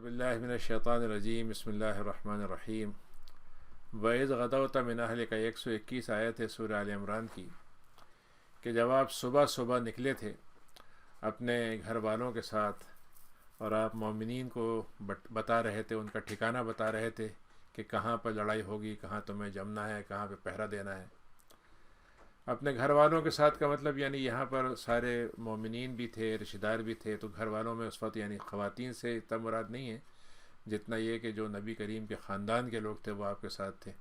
باللہ من الشیطان الرجیم بسم اللہ الرحمن الرحیم وَإِذْ غَدَوْتَ مِنْ أَهْلِكَ 121 آیت ہے سورہ آل عمران کی کہ جب آپ صبح صبح نکلے تھے اپنے گھر والوں کے ساتھ اور آپ مومنین کو بتا رہے تھے، ان کا ٹھکانہ بتا رہے تھے کہ کہاں پر لڑائی ہوگی، کہاں تمہیں جمنا ہے، کہاں پہ پہرہ دینا ہے۔ اپنے گھر والوں کے ساتھ کا مطلب یعنی یہاں پر سارے مومنین بھی تھے، رشتہ دار بھی تھے، تو گھر والوں میں اس وقت یعنی خواتین سے اتنا مراد نہیں ہے جتنا یہ کہ جو نبی کریم کے خاندان کے لوگ تھے وہ آپ کے ساتھ تھے،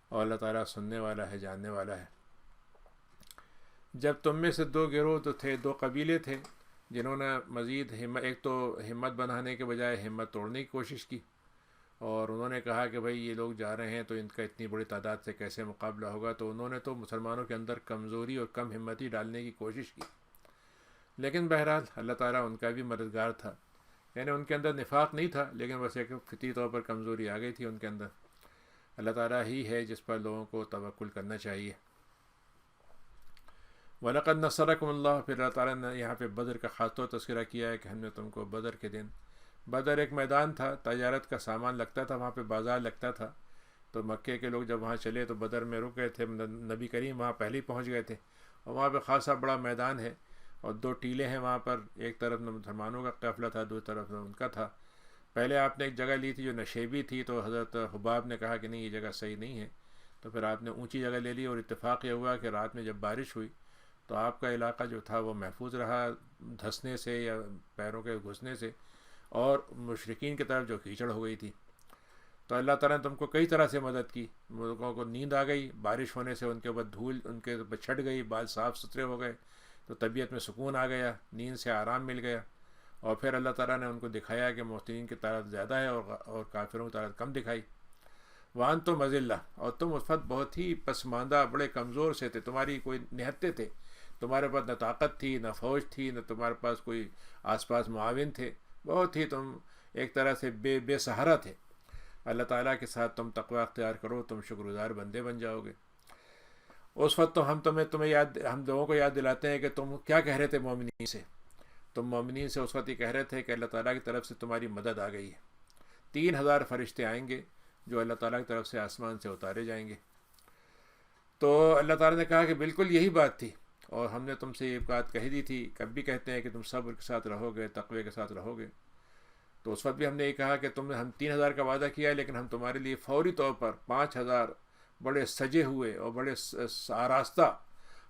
اور اللہ تعالیٰ سننے والا ہے، جاننے والا ہے۔ جب تم میں سے دو گروہ تو تھے، دو قبیلے تھے جنہوں نے مزید ایک تو ہمت بنانے کے بجائے ہمت توڑنے کی کوشش کی، اور انہوں نے کہا کہ بھائی یہ لوگ جا رہے ہیں تو ان کا اتنی بڑی تعداد سے کیسے مقابلہ ہوگا، تو انہوں نے تو مسلمانوں کے اندر کمزوری اور کم ہمتی ڈالنے کی کوشش کی۔ لیکن بہرحال اللہ تعالیٰ ان کا بھی مددگار تھا، یعنی ان کے اندر نفاق نہیں تھا لیکن بس ایک فطری طور پر کمزوری آ گئی تھی ان کے اندر۔ اللہ تعالیٰ ہی ہے جس پر لوگوں کو توکل کرنا چاہیے۔ وَلَقَدْ نَصَرَكُمُ اللَّهُ، پھر اللہ تعالیٰ نے یہاں پہ بدر کا خاص طور تذکرہ کیا ہے کہ ہم نے تم کو بدر کے دن، بدر ایک میدان تھا، تجارت کا سامان لگتا تھا، وہاں پہ بازار لگتا تھا، تو مکے کے لوگ جب وہاں چلے تو بدر میں رک گئے تھے، نبی کریم وہاں پہلے ہی پہنچ گئے تھے، اور وہاں پہ خاصا بڑا میدان ہے اور دو ٹیلے ہیں وہاں پر، ایک طرف مسلمانوں کا قافلہ تھا، دوسری طرف ان کا تھا۔ پہلے آپ نے ایک جگہ لی تھی جو نشیبی تھی، تو حضرت حباب نے کہا کہ نہیں یہ جگہ صحیح نہیں ہے، تو پھر آپ نے اونچی جگہ لے لی، اور اتفاق یہ ہوا کہ رات میں جب بارش ہوئی تو آپ کا علاقہ جو تھا وہ محفوظ رہا دھنسنے سے یا پیروں کے گھسنے سے، اور مشرکین کی طرف جو کیچڑ ہو گئی تھی۔ تو اللہ تعالیٰ نے تم کو کئی طرح سے مدد کی، لوگوں کو نیند آ گئی، بارش ہونے سے ان کے اوپر دھول ان کے اوپر چھٹ گئی، بال صاف ستھرے ہو گئے، تو طبیعت میں سکون آ گیا، نیند سے آرام مل گیا، اور پھر اللہ تعالیٰ نے ان کو دکھایا کہ محسنین کی تعداد زیادہ ہے اور کافروں کی تعداد کم دکھائی۔ وَأَنْتُمْ أَذِلَّةٌ، اور تم اس وقت بہت ہی پسماندہ، بڑے کمزور سے تھے، تمہاری کوئی نہتے تھے، تمہارے پاس نہ طاقت تھی، نہ فوج تھی، نہ تمہارے پاس کوئی آس پاس معاون تھے، بہت ہی تم ایک طرح سے بے سہارا تھے۔ اللہ تعالیٰ کے ساتھ تم تقوی اختیار کرو، تم شکر گزار بندے بن جاؤ گے۔ اس وقت تو ہم ہم لوگوں کو یاد دلاتے ہیں کہ تم کیا کہہ رہے تھے مومنین سے، تم مومنین سے اس وقت یہ کہہ رہے تھے کہ اللہ تعالیٰ کی طرف سے تمہاری مدد آ گئی ہے، 3000 فرشتے آئیں گے جو اللہ تعالیٰ کی طرف سے آسمان سے اتارے جائیں گے۔ تو اللہ تعالیٰ نے کہا کہ بالکل یہی بات تھی، اور ہم نے تم سے یہ بات کہی دی تھی، کب بھی کہتے ہیں کہ تم صبر کے ساتھ رہو گے، تقوی کے ساتھ رہو گے، تو اس وقت بھی ہم نے یہ کہا کہ ہم 3000 کا وعدہ کیا ہے، لیکن ہم تمہارے لیے فوری طور پر 5000 بڑے سجے ہوئے اور بڑے آراستہ،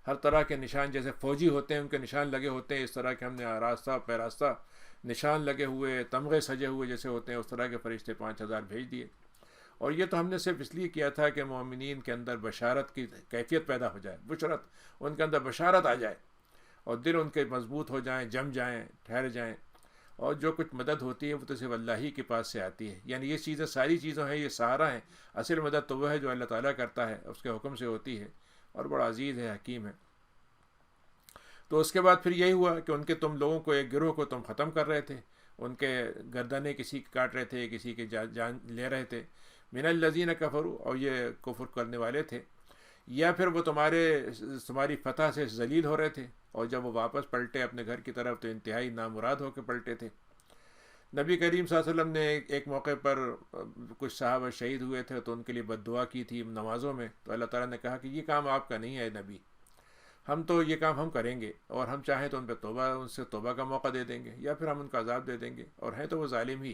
ہر طرح کے نشان، جیسے فوجی ہوتے ہیں ان کے نشان لگے ہوتے ہیں، اس طرح کے ہم نے آراستہ پیراستہ نشان لگے ہوئے، تمغے سجے ہوئے جیسے ہوتے ہیں، اس طرح کے فرشتے 5000 بھیج دیے۔ اور یہ تو ہم نے صرف اس لیے کیا تھا کہ مومنین کے اندر بشارت کی کیفیت پیدا ہو جائے، بشرت، ان کے اندر بشارت آ جائے اور دل ان کے مضبوط ہو جائیں، جم جائیں، ٹھہر جائیں، اور جو کچھ مدد ہوتی ہے وہ تو صرف اللہ ہی کے پاس سے آتی ہے، یعنی یہ چیزیں ساری چیزوں ہیں، یہ سہارا ہیں، اصل مدد تو وہ ہے جو اللہ تعالیٰ کرتا ہے، اس کے حکم سے ہوتی ہے، اور بڑا عزیز ہے، حکیم ہے۔ تو اس کے بعد پھر یہی ہوا کہ ان کے تم لوگوں کو، ایک گروہ کو تم ختم کر رہے تھے، ان کے گردنیں کسی کی کاٹ رہے تھے، کسی کی جان لے رہے تھے، من الذین کفروا، اور یہ کفر کرنے والے تھے، یا پھر وہ تمہاری فتح سے ذلیل ہو رہے تھے، اور جب وہ واپس پلٹے اپنے گھر کی طرف تو انتہائی نامراد ہو کے پلٹے تھے۔ نبی کریم صلی اللہ علیہ وسلم نے ایک موقع پر کچھ صحابہ شہید ہوئے تھے تو ان کے لیے بد دعا کی تھی نمازوں میں، تو اللہ تعالیٰ نے کہا کہ یہ کام آپ کا نہیں ہے نبی، ہم تو یہ کام ہم کریں گے، اور ہم چاہیں تو ان سے توبہ کا موقع دے دیں گے، یا پھر ہم ان کا عذاب دے دیں گے، اور ہیں تو وہ ظالم ہی۔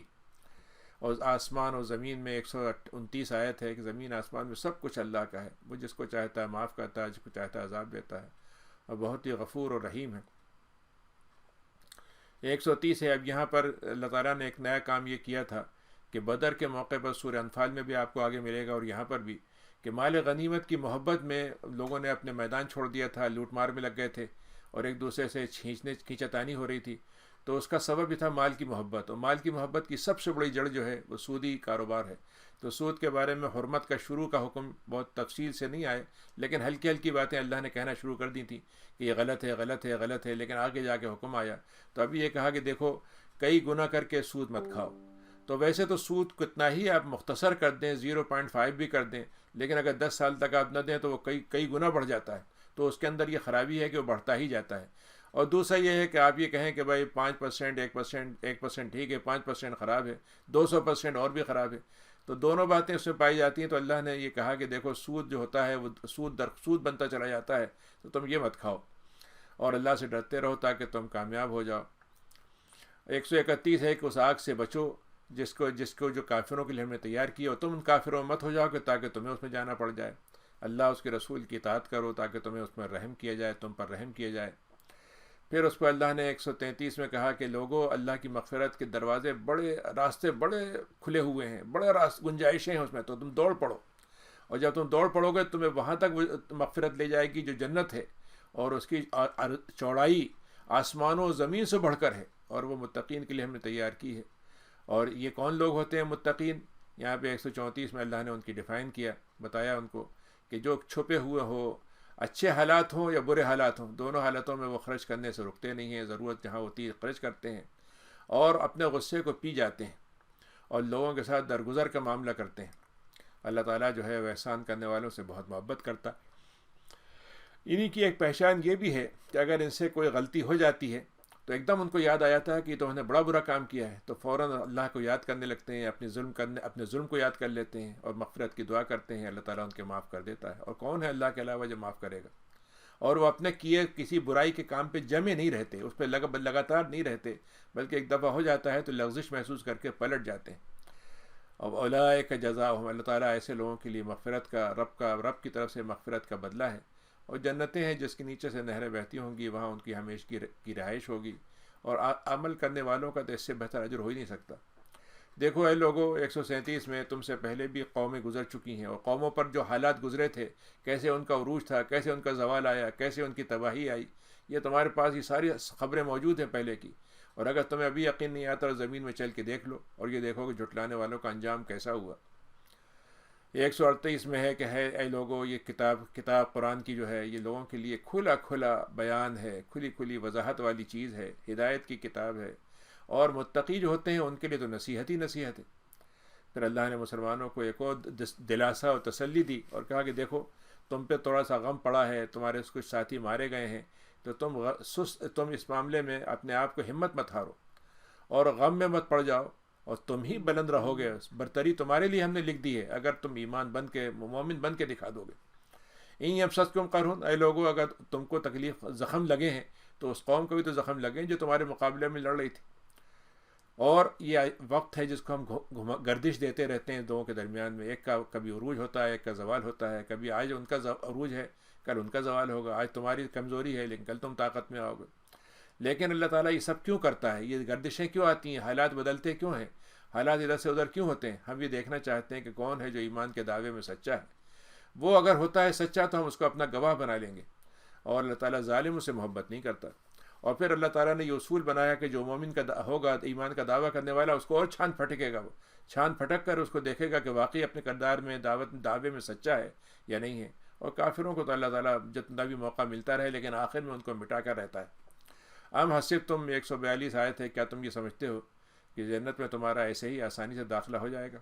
اور آسمان اور زمین میں 129 آیت ہے کہ زمین آسمان میں سب کچھ اللہ کا ہے، وہ جس کو چاہتا ہے معاف کرتا ہے، جس کو چاہتا ہے عذاب دیتا ہے، اور بہت ہی غفور اور رحیم ہے۔ 130 ہے۔ اب یہاں پر اللہ تعالیٰ نے ایک نیا کام یہ کیا تھا کہ بدر کے موقع پر سورہ انفال میں بھی آپ کو آگے ملے گا، اور یہاں پر بھی، کہ مال غنیمت کی محبت میں لوگوں نے اپنے میدان چھوڑ دیا تھا، لوٹ مار میں لگ گئے تھے، اور ایک دوسرے سے کھینچتانی ہو رہی تھی، تو اس کا سبب بھی تھا مال کی محبت، اور مال کی محبت کی سب سے بڑی جڑ جو ہے وہ سودی کاروبار ہے۔ تو سود کے بارے میں حرمت کا شروع کا حکم بہت تفصیل سے نہیں آئے، لیکن ہلکی ہلکی باتیں اللہ نے کہنا شروع کر دی تھیں کہ یہ غلط ہے، غلط ہے، غلط ہے، لیکن آگے جا کے حکم آیا تو ابھی یہ کہا کہ دیکھو کئی گناہ کر کے سود مت کھاؤ۔ تو ویسے تو سود کتنا ہی آپ مختصر کر دیں، 0.5 بھی کر دیں، لیکن اگر 10 سال تک آپ نہ دیں تو وہ کئی گنا بڑھ جاتا ہے، تو اس کے اندر یہ خرابی ہے کہ وہ بڑھتا ہی جاتا ہے۔ اور دوسرا یہ ہے کہ آپ یہ کہیں کہ بھائی 5%، 1% ٹھیک ہے، 5% خراب ہے، 200% اور بھی خراب ہے، تو دونوں باتیں اس میں پائی جاتی ہیں۔ تو اللہ نے یہ کہا کہ دیکھو سود جو ہوتا ہے وہ سود در سود بنتا چلا جاتا ہے، تو تم یہ مت کھاؤ اور اللہ سے ڈرتے رہو تاکہ تم کامیاب ہو جاؤ۔ 131 ہے کہ اس آگ سے بچو جس کو جو کافروں کے لیے ہم نے تیار کی، اور تم ان کافروں مت ہو جاؤ کہ تاکہ تمہیں اس میں جانا پڑ جائے۔ اللہ اس کے رسول کی اطاعت کرو تاکہ تمہیں اس میں رحم کیا جائے، تم پر رحم کیا جائے۔ پھر اس کو اللہ نے 133 میں کہا کہ لوگوں، اللہ کی مغفرت کے دروازے بڑے، راستے بڑے کھلے ہوئے ہیں، بڑے گنجائشیں ہیں اس میں، تو تم دوڑ پڑو، اور جب تم دوڑ پڑو گے تمہیں وہاں تک مغفرت لے جائے گی جو جنت ہے، اور اس کی چوڑائی آسمانوں و زمین سے بڑھ کر ہے، اور وہ متقین کے لیے ہم نے تیار کی ہے۔ اور یہ کون لوگ ہوتے ہیں متقین؟ یہاں پہ 134 میں اللہ نے ان کی ڈیفائن کیا، بتایا ان کو کہ جو چھپے ہوئے ہو، اچھے حالات ہوں یا برے حالات ہوں، دونوں حالتوں میں وہ خرچ کرنے سے رکتے نہیں ہیں، ضرورت جہاں ہوتی ہے خرچ کرتے ہیں، اور اپنے غصے کو پی جاتے ہیں، اور لوگوں کے ساتھ درگزر کا معاملہ کرتے ہیں۔ اللہ تعالیٰ جو ہے وہ احسان کرنے والوں سے بہت محبت کرتا۔ انہی کی ایک پہچان یہ بھی ہے کہ اگر ان سے کوئی غلطی ہو جاتی ہے تو ایک دم ان کو یاد آ جاتا ہے کہ تو انہوں نے بڑا برا کام کیا ہے، تو فوراً اللہ کو یاد کرنے لگتے ہیں، اپنے ظلم کو یاد کر لیتے ہیں اور مغفرت کی دعا کرتے ہیں، اللہ تعالیٰ ان کے معاف کر دیتا ہے۔ اور کون ہے اللہ کے علاوہ جو معاف کرے گا؟ اور وہ اپنے کیے کسی برائی کے کام پہ جمے نہیں رہتے، اس پہ لگاتار نہیں رہتے، بلکہ ایک دفعہ ہو جاتا ہے تو لغزش محسوس کر کے پلٹ جاتے ہیں۔ اور اولئک جزاؤہم، اللہ تعالیٰ ایسے لوگوں کے لیے مغفرت کا رب کی طرف سے مغفرت کا بدلہ ہے، اور جنتیں ہیں جس کے نیچے سے نہریں بہتی ہوں گی، وہاں ان کی ہمیشہ کی رہائش ہوگی، اور عمل کرنے والوں کا تو اس سے بہتر اجر ہو ہی نہیں سکتا۔ دیکھو اے لوگوں، 137 میں تم سے پہلے بھی قومیں گزر چکی ہیں، اور قوموں پر جو حالات گزرے تھے، کیسے ان کا عروج تھا، کیسے ان کا زوال آیا، کیسے ان کی تباہی آئی، یہ تمہارے پاس یہ ساری خبریں موجود ہیں پہلے کی۔ اور اگر تمہیں ابھی یقین نہیں آتا اور زمین میں چل کے دیکھ لو، اور یہ دیکھو کہ جھٹلانے والوں کا انجام کیسا ہوا۔ 138 میں ہے کہ اے لوگوں، یہ کتاب قرآن کی جو ہے، یہ لوگوں کے لیے کھلا بیان ہے، کھلی وضاحت والی چیز ہے، ہدایت کی کتاب ہے، اور متقی جو ہوتے ہیں ان کے لیے تو نصیحت ہی نصیحت ہے۔ پھر اللہ نے مسلمانوں کو ایک اور دلاسا اور تسلی دی اور کہا کہ دیکھو تم پہ تھوڑا سا غم پڑا ہے، تمہارے کچھ ساتھی مارے گئے ہیں، تو تم اس معاملے میں اپنے آپ کو ہمت مت ہارو اور غم میں مت پڑ جاؤ، اور تم ہی بلند رہو گے، برتری تمہارے لیے ہم نے لکھ دی ہے اگر تم مومن بن کے دکھا دو گے۔ ان یمسسکم قرح، اے لوگوں اگر تم کو تکلیف زخم لگے ہیں تو اس قوم کو بھی تو زخم لگے جو تمہارے مقابلے میں لڑ رہی تھی۔ اور یہ وقت ہے جس کو ہم گردش دیتے رہتے ہیں دونوں کے درمیان میں، ایک کا کبھی عروج ہوتا ہے، ایک کا زوال ہوتا ہے، کبھی آج ان کا عروج ہے، کل ان کا زوال ہوگا، آج تمہاری کمزوری ہے لیکن کل تم طاقت میں آؤ گے۔ لیکن اللہ تعالیٰ یہ سب کیوں کرتا ہے؟ یہ گردشیں کیوں آتی ہیں؟ حالات بدلتے کیوں ہیں؟ حالات ادھر سے ادھر کیوں ہوتے ہیں؟ ہم یہ دیکھنا چاہتے ہیں کہ کون ہے جو ایمان کے دعوے میں سچا ہے۔ وہ اگر ہوتا ہے سچا تو ہم اس کو اپنا گواہ بنا لیں گے، اور اللہ تعالیٰ ظالموں سے محبت نہیں کرتا۔ اور پھر اللہ تعالیٰ نے یہ اصول بنایا کہ جو مومن کا ہوگا، ایمان کا دعویٰ کرنے والا، اس کو اور چھان پھٹکے گا، وہ چھان پھٹک کر اس کو دیکھے گا کہ واقعی اپنے کردار میں دعوے میں سچا ہے یا نہیں ہے۔ اور کافروں کو تو اللہ تعالیٰ جتنا بھی موقع ملتا رہے لیکن آخر میں ان کو مٹا کر رہتا ہے۔ ام حسبتم 142 آیت ہے، کیا تم یہ سمجھتے ہو کہ جنت میں تمہارا ایسے ہی آسانی سے داخلہ ہو جائے گا؟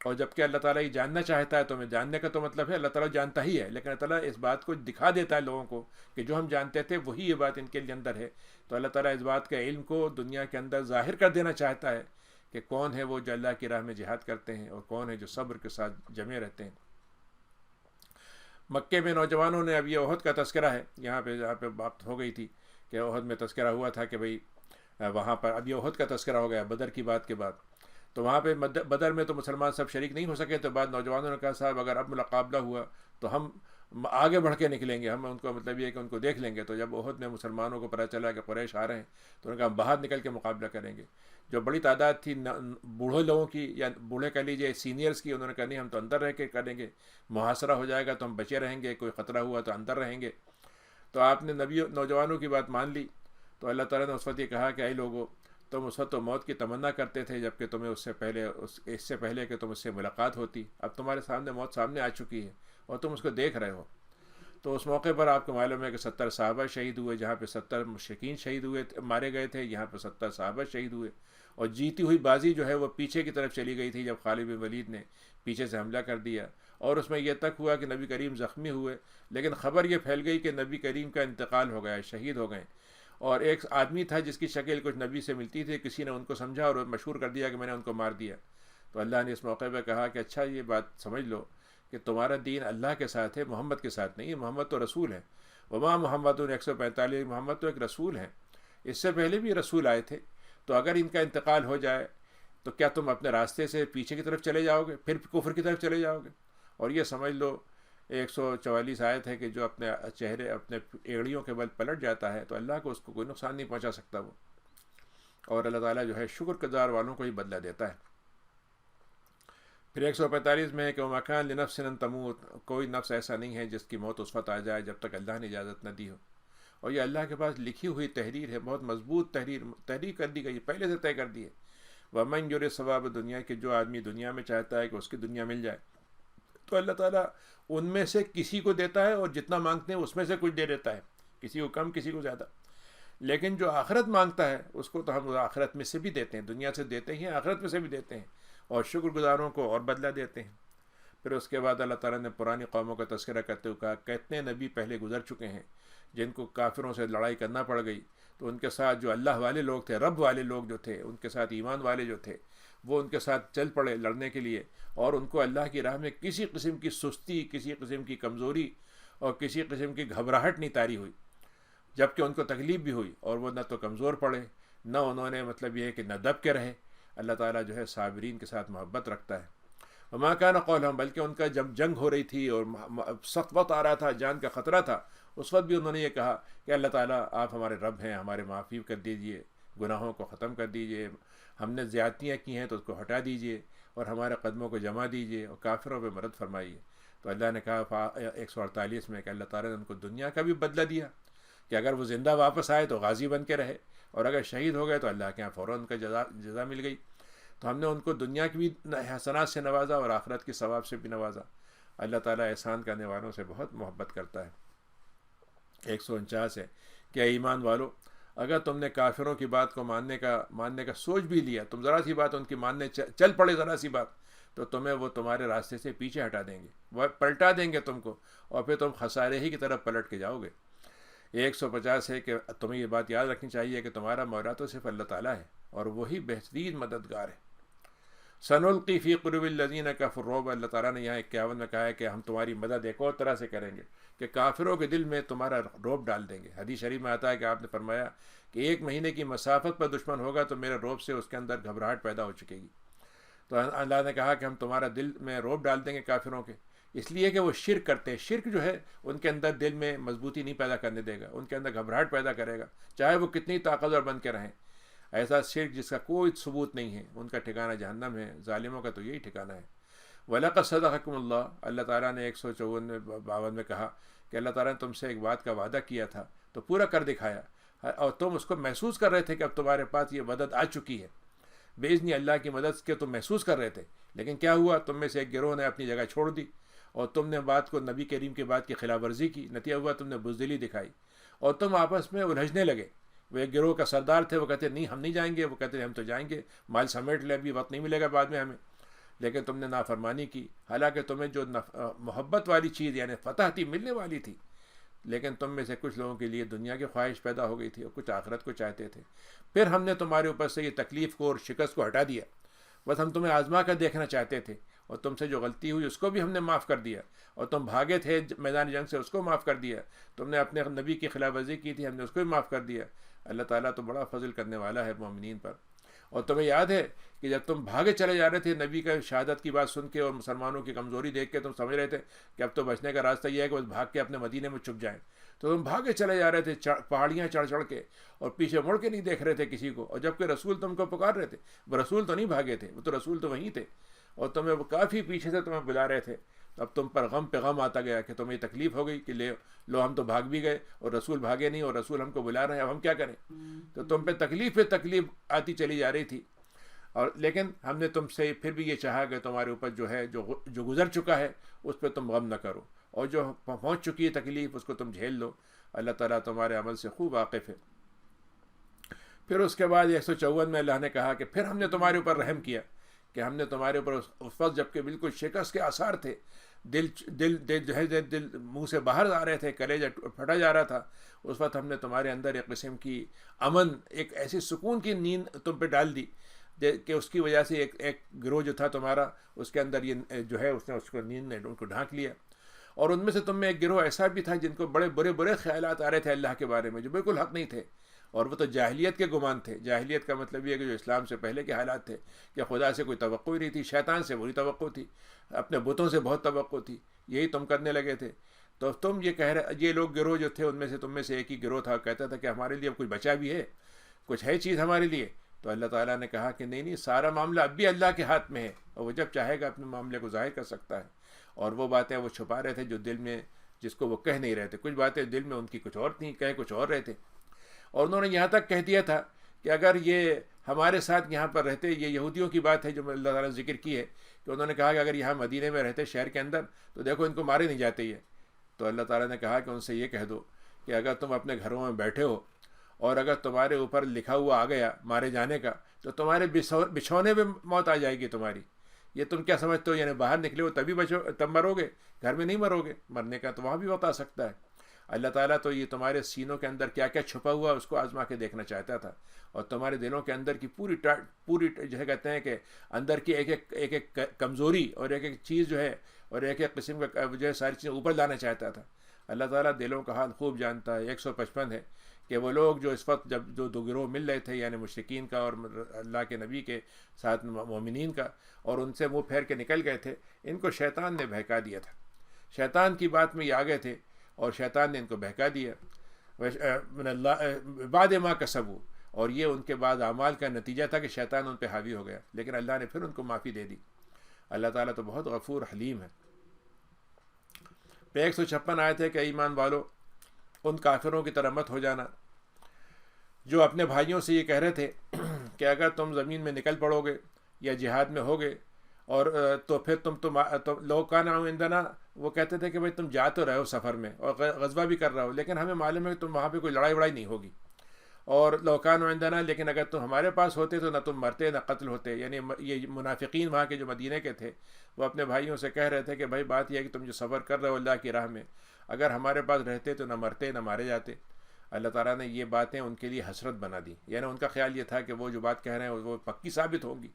اور جبکہ اللہ تعالیٰ یہ جاننا چاہتا ہے، تو میں جاننے کا تو مطلب ہے اللہ تعالیٰ جانتا ہی ہے، لیکن اللہ تعالیٰ اس بات کو دکھا دیتا ہے لوگوں کو کہ جو ہم جانتے تھے وہی یہ بات ان کے اندر ہے۔ تو اللہ تعالیٰ اس بات کے علم کو دنیا کے اندر ظاہر کر دینا چاہتا ہے کہ کون ہے وہ جو اللہ کی راہ میں جہاد کرتے ہیں، اور کون ہے جو صبر کے ساتھ جمے رہتے ہیں۔ مکے میں نوجوانوں نے، اب یہ احد کا تذکرہ ہے، یہاں پہ بات ہو گئی تھی کہ احد میں تذکرہ ہوا تھا کہ بھئی وہاں پر اب یہ احد کا تذکرہ ہو گیا بدر کی بات کے بعد۔ تو وہاں پہ بدر میں تو مسلمان سب شریک نہیں ہو سکے، تو بعد نوجوانوں نے کہا صاحب اگر اب مقابلہ ہوا تو ہم آگے بڑھ کے نکلیں گے، ہم ان کو مطلب یہ ہے کہ ان کو دیکھ لیں گے۔ تو جب احد میں مسلمانوں کو پتہ چلا کہ قریش آ رہے ہیں تو انہوں نے کہا ہم باہر نکل کے مقابلہ کریں گے۔ جو بڑی تعداد تھی بوڑھے لوگوں کی، یا بوڑھے کہہ لیجیے سینئرز کی، انہوں نے کہا نہیں ہم تو اندر رہ کے کریں گے، محاصرہ ہو جائے گا تو ہم بچے رہیں گے، کوئی خطرہ ہوا تو اندر رہیں گے۔ تو آپ نے نوجوانوں کی بات مان لی۔ تو اللہ تعالیٰ نے اس وقت یہ کہا کہ اے لوگو، تم اس وقت تو موت کی تمنا کرتے تھے جبکہ تمہیں اس سے پہلے کہ تم اس سے ملاقات ہوتی، اب تمہارے سامنے موت سامنے آ چکی ہے اور تم اس کو دیکھ رہے ہو۔ تو اس موقع پر آپ کو معلوم ہے کہ 70 صحابہ شہید ہوئے، جہاں پہ 70 مشرکین شہید ہوئے مارے گئے تھے، یہاں پہ 70 صحابہ شہید ہوئے۔ اور جیتی ہوئی بازی جو ہے وہ پیچھے کی طرف چلی گئی تھی جب خالد بن ولید نے پیچھے سے حملہ کر دیا، اور اس میں یہ تک ہوا کہ نبی کریم زخمی ہوئے، لیکن خبر یہ پھیل گئی کہ نبی کریم کا انتقال ہو گیا، شہید ہو گئے۔ اور ایک آدمی تھا جس کی شکل کچھ نبی سے ملتی تھی، کسی نے ان کو سمجھا اور مشہور کر دیا کہ میں نے ان کو مار دیا. تو اللہ نے اس موقع پہ کہا کہ اچھا یہ بات سمجھ لو کہ تمہارا دین اللہ کے ساتھ ہے، محمد کے ساتھ نہیں ہے. محمد تو رسول ہے. وما محمد 145، محمد تو ایک رسول ہیں. اس سے پہلے بھی رسول آئے تھے. تو اگر ان کا انتقال ہو جائے تو کیا تم اپنے راستے سے پیچھے کی طرف چلے جاؤ گے، پھر کفر کی طرف چلے جاؤ گے؟ اور یہ سمجھ لو 144 آیت ہے کہ جو اپنے چہرے اپنے ایڑیوں کے بل پلٹ جاتا ہے تو اللہ کو اس کو کوئی نقصان نہیں پہنچا سکتا وہ. اور اللہ تعالیٰ جو ہے شکر گزار والوں کو ہی بدلہ دیتا ہے. پھر 145 میں ہے کہ وما کان لنفس ان تموت، کوئی نفس ایسا نہیں ہے جس کی موت اس وقت آ جائے جب تک اللہ نے اجازت نہ دی ہو. اور یہ اللہ کے پاس لکھی ہوئی تحریر ہے، بہت مضبوط تحریر کر دی گئی، پہلے سے طے کر دی ہے. ومن یرد ثواب دنیا، کہ جو آدمی دنیا میں چاہتا ہے کہ اس کی دنیا مل جائے تو اللہ تعالیٰ ان میں سے کسی کو دیتا ہے اور جتنا مانگتے ہیں اس میں سے کچھ دے دیتا ہے، کسی کو کم کسی کو زیادہ. لیکن جو آخرت مانگتا ہے اس کو تو ہم آخرت میں سے بھی دیتے ہیں، دنیا سے دیتے ہیں، آخرت میں سے بھی دیتے ہیں، اور شکر گزاروں کو اور بدلہ دیتے ہیں. پھر اس کے بعد اللہ تعالیٰ نے پرانی قوموں کا تذکرہ کرتے ہوئے کہا کتنے نبی پہلے گزر چکے ہیں جن کو کافروں سے لڑائی کرنا پڑ گئی، تو ان کے ساتھ جو اللہ والے لوگ تھے، رب والے لوگ جو تھے، ان کے ساتھ ایمان والے جو تھے، وہ ان کے ساتھ چل پڑے لڑنے کے لیے، اور ان کو اللہ کی راہ میں کسی قسم کی سستی، کسی قسم کی کمزوری اور کسی قسم کی گھبراہٹ نہیں طاری ہوئی، جبکہ ان کو تکلیف بھی ہوئی اور وہ نہ تو کمزور پڑے، نہ انہوں نے مطلب یہ ہے کہ نہ دب کے رہے. اللہ تعالیٰ جو ہے صابرین کے ساتھ محبت رکھتا ہے. وما کان قولہم، بلکہ ان کا جب جنگ ہو رہی تھی اور سخت وقت آ رہا تھا، جان کا خطرہ تھا، اس وقت بھی انہوں نے یہ کہا کہ اللہ تعالیٰ آپ ہمارے رب ہیں، ہمارے معافی کر دیجئے، گناہوں کو ختم کر دیجئے، ہم نے زیادتیاں کی ہیں تو اس کو ہٹا دیجئے اور ہمارے قدموں کو جما دیجئے اور کافروں پہ مدد فرمائیے. تو اللہ نے کہا 148 میں کہ اللہ تعالیٰ نے ان کو دنیا کا بھی بدلہ دیا کہ اگر وہ زندہ واپس آئے تو غازی بن کے رہے، اور اگر شہید ہو گئے تو اللہ کے یہاں فوراً ان کا جزا مل گئی. تو ہم نے ان کو دنیا کی بھی حسنات سے نوازا اور آخرت کے ثواب سے بھی نوازا. اللہ تعالیٰ احسان کرنے والوں سے بہت محبت کرتا ہے. 149 ہے کہ اے ایمان والو، اگر تم نے کافروں کی بات کو ماننے کا سوچ بھی لیا، تم ذرا سی بات ان کی ماننے چل پڑے، ذرا سی بات، تو تمہیں وہ تمہارے راستے سے پیچھے ہٹا دیں گے، وہ پلٹا دیں گے تم کو، اور پھر تم خسارے ہی کی طرف پلٹ کے جاؤ گے. 150 ہے کہ تمہیں یہ بات یاد رکھنی چاہیے کہ تمہارا مولا تو صرف اللہ تعالیٰ ہے اور وہی بہترین مددگار ہے. سنلقی فی قلوب الذین کفروا الرعب، اللہ تعالیٰ نے یہاں 51 میں کہا ہے کہ ہم تمہاری مدد ایک اور طرح سے کریں گے کہ کافروں کے دل میں تمہارا رعب ڈال دیں گے. حدیث شریف میں آتا ہے کہ آپ نے فرمایا کہ 1 مہینے کی مسافت پر دشمن ہوگا تو میرے رعب سے اس کے اندر گھبراہٹ پیدا ہو چکے گی. تو اللہ نے کہا کہ ہم تمہارا دل میں رعب ڈال دیں گے کافروں کے، اس لیے کہ وہ شرک کرتے ہیں. شرک جو ہے ان کے اندر دل میں مضبوطی نہیں پیدا کرنے دے گا، ان کے اندر گھبراہٹ پیدا کرے گا، چاہے وہ کتنی طاقتور بن کے رہیں. ایسا شرک جس کا کوئی ثبوت نہیں ہے، ان کا ٹھکانہ جہنم ہے. ظالموں کا تو یہی ٹھکانہ ہے. وَلَقَدْ صَدَقَكُمُ اللَّهُ، اللہ تعالیٰ نے 154 میں 52 میں کہا کہ اللہ تعالیٰ نے تم سے ایک بات کا وعدہ کیا تھا تو پورا کر دکھایا، اور تم اس کو محسوس کر رہے تھے کہ اب تمہارے پاس یہ مدد آ چکی ہے. بإذن اللہ کی مدد کے تم محسوس کر رہے تھے، لیکن کیا ہوا، تم میں سے ایک گروہ نے اپنی جگہ چھوڑ دی اور تم نے بات کو نبی کریم کی بات کی خلاف ورزی کی. نتیجہ ہوا تم نے بزدلی دکھائی اور تم آپس میں الجھنے لگے. وہ ایک گروہ کا سردار تھے، وہ کہتے نہیں ہم نہیں جائیں گے، وہ کہتے ہم تو جائیں گے، مال سمیٹ لے، ابھی وقت نہیں ملے گا بعد میں ہمیں. لیکن تم نے نافرمانی کی، حالانکہ تمہیں جو محبت والی چیز یعنی فتح تھی ملنے والی تھی، لیکن تم میں سے کچھ لوگوں کے لیے دنیا کی خواہش پیدا ہو گئی تھی اور کچھ آخرت کو چاہتے تھے. پھر ہم نے تمہارے اوپر سے یہ تکلیف کو اور شکست کو ہٹا دیا. بس ہم تمہیں آزما کر دیکھنا چاہتے تھے، اور تم سے جو غلطی ہوئی اس کو بھی ہم نے معاف کر دیا، اور تم بھاگے تھے میدان جنگ سے، اس کو معاف کر دیا. تم نے اپنے نبی کی خلاف ورزی کی تھی، ہم نے اس کو بھی معاف کر دیا. اللہ تعالیٰ تو بڑا فضل کرنے والا ہے مومنین پر. اور تمہیں یاد ہے کہ جب تم بھاگے چلے جا رہے تھے نبی کا شہادت کی بات سن کے اور مسلمانوں کی کمزوری دیکھ کے، تم سمجھ رہے تھے کہ اب تو بچنے کا راستہ یہ ہے کہ بس بھاگ کے اپنے مدینے میں چھپ جائیں. تو تم بھاگے چلے جا رہے تھے پہاڑیاں چڑھ کے، اور پیچھے مڑ کے نہیں دیکھ رہے تھے کسی کو، اور جبکہ رسول تم کو پکار رہے تھے. وہ رسول تو نہیں بھاگے تھے، وہ تو رسول تو وہیں تھے، اور تمہیں وہ کافی پیچھے سے تمہیں بلا رہے تھے. اب تم پر غم پہ غم آتا گیا کہ تمہیں تکلیف ہو گئی کہ لو ہم تو بھاگ بھی گئے اور رسول بھاگے نہیں، اور رسول ہم کو بلا رہے ہیں، اب ہم کیا کریں. تو تم پہ تکلیف آتی چلی جا رہی تھی. اور لیکن ہم نے تم سے پھر بھی یہ چاہا کہ تمہارے اوپر جو ہے جو گزر چکا ہے اس پہ تم غم نہ کرو، اور جو پہنچ چکی ہے تکلیف اس کو تم جھیل لو. اللہ تعالیٰ تمہارے عمل سے خوب واقف ہے. پھر اس کے بعد 154 میں اللہ نے کہا کہ پھر ہم نے تمہارے اوپر رحم کیا کہ ہم نے تمہارے اوپر اس وقت جب کہ بالکل شکست کے آثار تھے، دل جو ہے دل منہ سے باہر آ رہے تھے، کلیجہ پھٹا جا رہا تھا، اس وقت ہم نے تمہارے اندر ایک قسم کی امن، ایک ایسی سکون کی نیند تم پہ ڈال دی کہ اس کی وجہ سے ایک گروہ جو تھا تمہارا، اس کے اندر یہ جو ہے اس نے اس کو نیند نے ان کو ڈھانک لیا. اور ان میں سے تم میں ایک گروہ ایسا بھی تھا جن کو بڑے برے خیالات آ رہے تھے اللہ کے بارے میں، جو بالکل حق نہیں تھے، اور وہ تو جاہلیت کے گمان تھے. جاہلیت کا مطلب یہ ہے کہ جو اسلام سے پہلے کے حالات تھے، کہ خدا سے کوئی توقع ہی نہیں تھی، شیطان سے وہی توقع تھی، اپنے بتوں سے بہت توقع تھی، یہی تم کرنے لگے تھے. تو تم یہ کہہ رہے، یہ لوگ گروہ جو تھے ان میں سے تم میں سے ایک ہی گروہ تھا، کہتا تھا کہ ہمارے لیے اب کچھ بچا بھی ہے، کچھ ہے چیز ہمارے لیے. تو اللہ تعالیٰ نے کہا کہ نہیں، سارا معاملہ اب بھی اللہ کے ہاتھ میں ہے، اور وہ جب چاہے گا اپنے معاملے کو ظاہر کر سکتا ہے. اور وہ باتیں وہ چھپا رہے تھے جو دل میں، جس کو وہ کہہ نہیں رہے تھے. کچھ باتیں دل میں ان کی کچھ اور تھیں، کہہ کچھ اور رہے تھے. اور انہوں نے یہاں تک کہہ دیا تھا کہ اگر یہ ہمارے ساتھ یہاں پر رہتے، یہ یہودیوں کی بات ہے جو اللہ تعالیٰ نے ذکر کی ہے، کہ انہوں نے کہا کہ اگر یہاں مدینے میں رہتے شہر کے اندر تو دیکھو ان کو مارے نہیں جاتے یہ. تو اللہ تعالیٰ نے کہا کہ ان سے یہ کہہ دو کہ اگر تم اپنے گھروں میں بیٹھے ہو اور اگر تمہارے اوپر لکھا ہوا آ گیا مارے جانے کا، تو تمہارے بچھونے پہ موت آ جائے گی تمہاری. یہ تم کیا سمجھتے ہو، یعنی باہر نکلے ہو تبھی تب مرو گے، گھر میں نہیں مرو گے. مرنے کا تو وہاں بھی وقت آ سکتا ہے. اللہ تعالیٰ تو یہ تمہارے سینوں کے اندر کیا کیا چھپا ہوا اس کو آزما کے دیکھنا چاہتا تھا، اور تمہارے دلوں کے اندر کی پوری جو ہے کہتے ہیں کہ اندر کی ایک کمزوری اور ایک چیز جو ہے، اور ایک قسم کا جو ہے ساری چیزیں اوپر لانا چاہتا تھا. اللہ تعالیٰ دلوں کا حال خوب جانتا ہے. 155 ہے کہ وہ لوگ جو اس وقت جب جو دو گروہ مل رہے تھے، یعنی مشرکین کا اور اللہ کے نبی کے ساتھ مومنین کا، اور ان سے منہ پھیر کے نکل گئے تھے، ان کو شیطان نے بہکا دیا تھا. شیطان کی بات میں یہ آ گئے تھے اور شیطان نے ان کو بہکا دیا. بعد ما کسبوا، اور یہ ان کے بعد اعمال کا نتیجہ تھا کہ شیطان ان پہ حاوی ہو گیا، لیکن اللہ نے پھر ان کو معافی دے دی. اللہ تعالیٰ تو بہت غفور حلیم ہے. 156 آیت ہے کہ ایمان والو، ان کافروں کی طرح مت ہو جانا جو اپنے بھائیوں سے یہ کہہ رہے تھے کہ اگر تم زمین میں نکل پڑو گے یا جہاد میں ہوگے اور تو پھر تم لوگ کا نام اندنا، وہ کہتے تھے کہ بھائی تم جا تو رہے ہو سفر میں اور غزوہ بھی کر رہے ہو، لیکن ہمیں معلوم ہے کہ تم وہاں پہ کوئی لڑائی وڑائی نہیں ہوگی. اور لوکان عندنا، لیکن اگر تم ہمارے پاس ہوتے تو نہ تم مرتے نہ قتل ہوتے. یعنی یہ منافقین وہاں کے جو مدینے کے تھے، وہ اپنے بھائیوں سے کہہ رہے تھے کہ بھائی بات یہ ہے کہ تم جو سفر کر رہے ہو اللہ کی راہ میں، اگر ہمارے پاس رہتے تو نہ مرتے نہ مارے جاتے. اللہ تعالیٰ نے یہ باتیں ان کے لیے حسرت بنا دی. یعنی ان کا خیال یہ تھا کہ وہ جو بات کہہ رہے ہیں وہ پکی ثابت ہوگی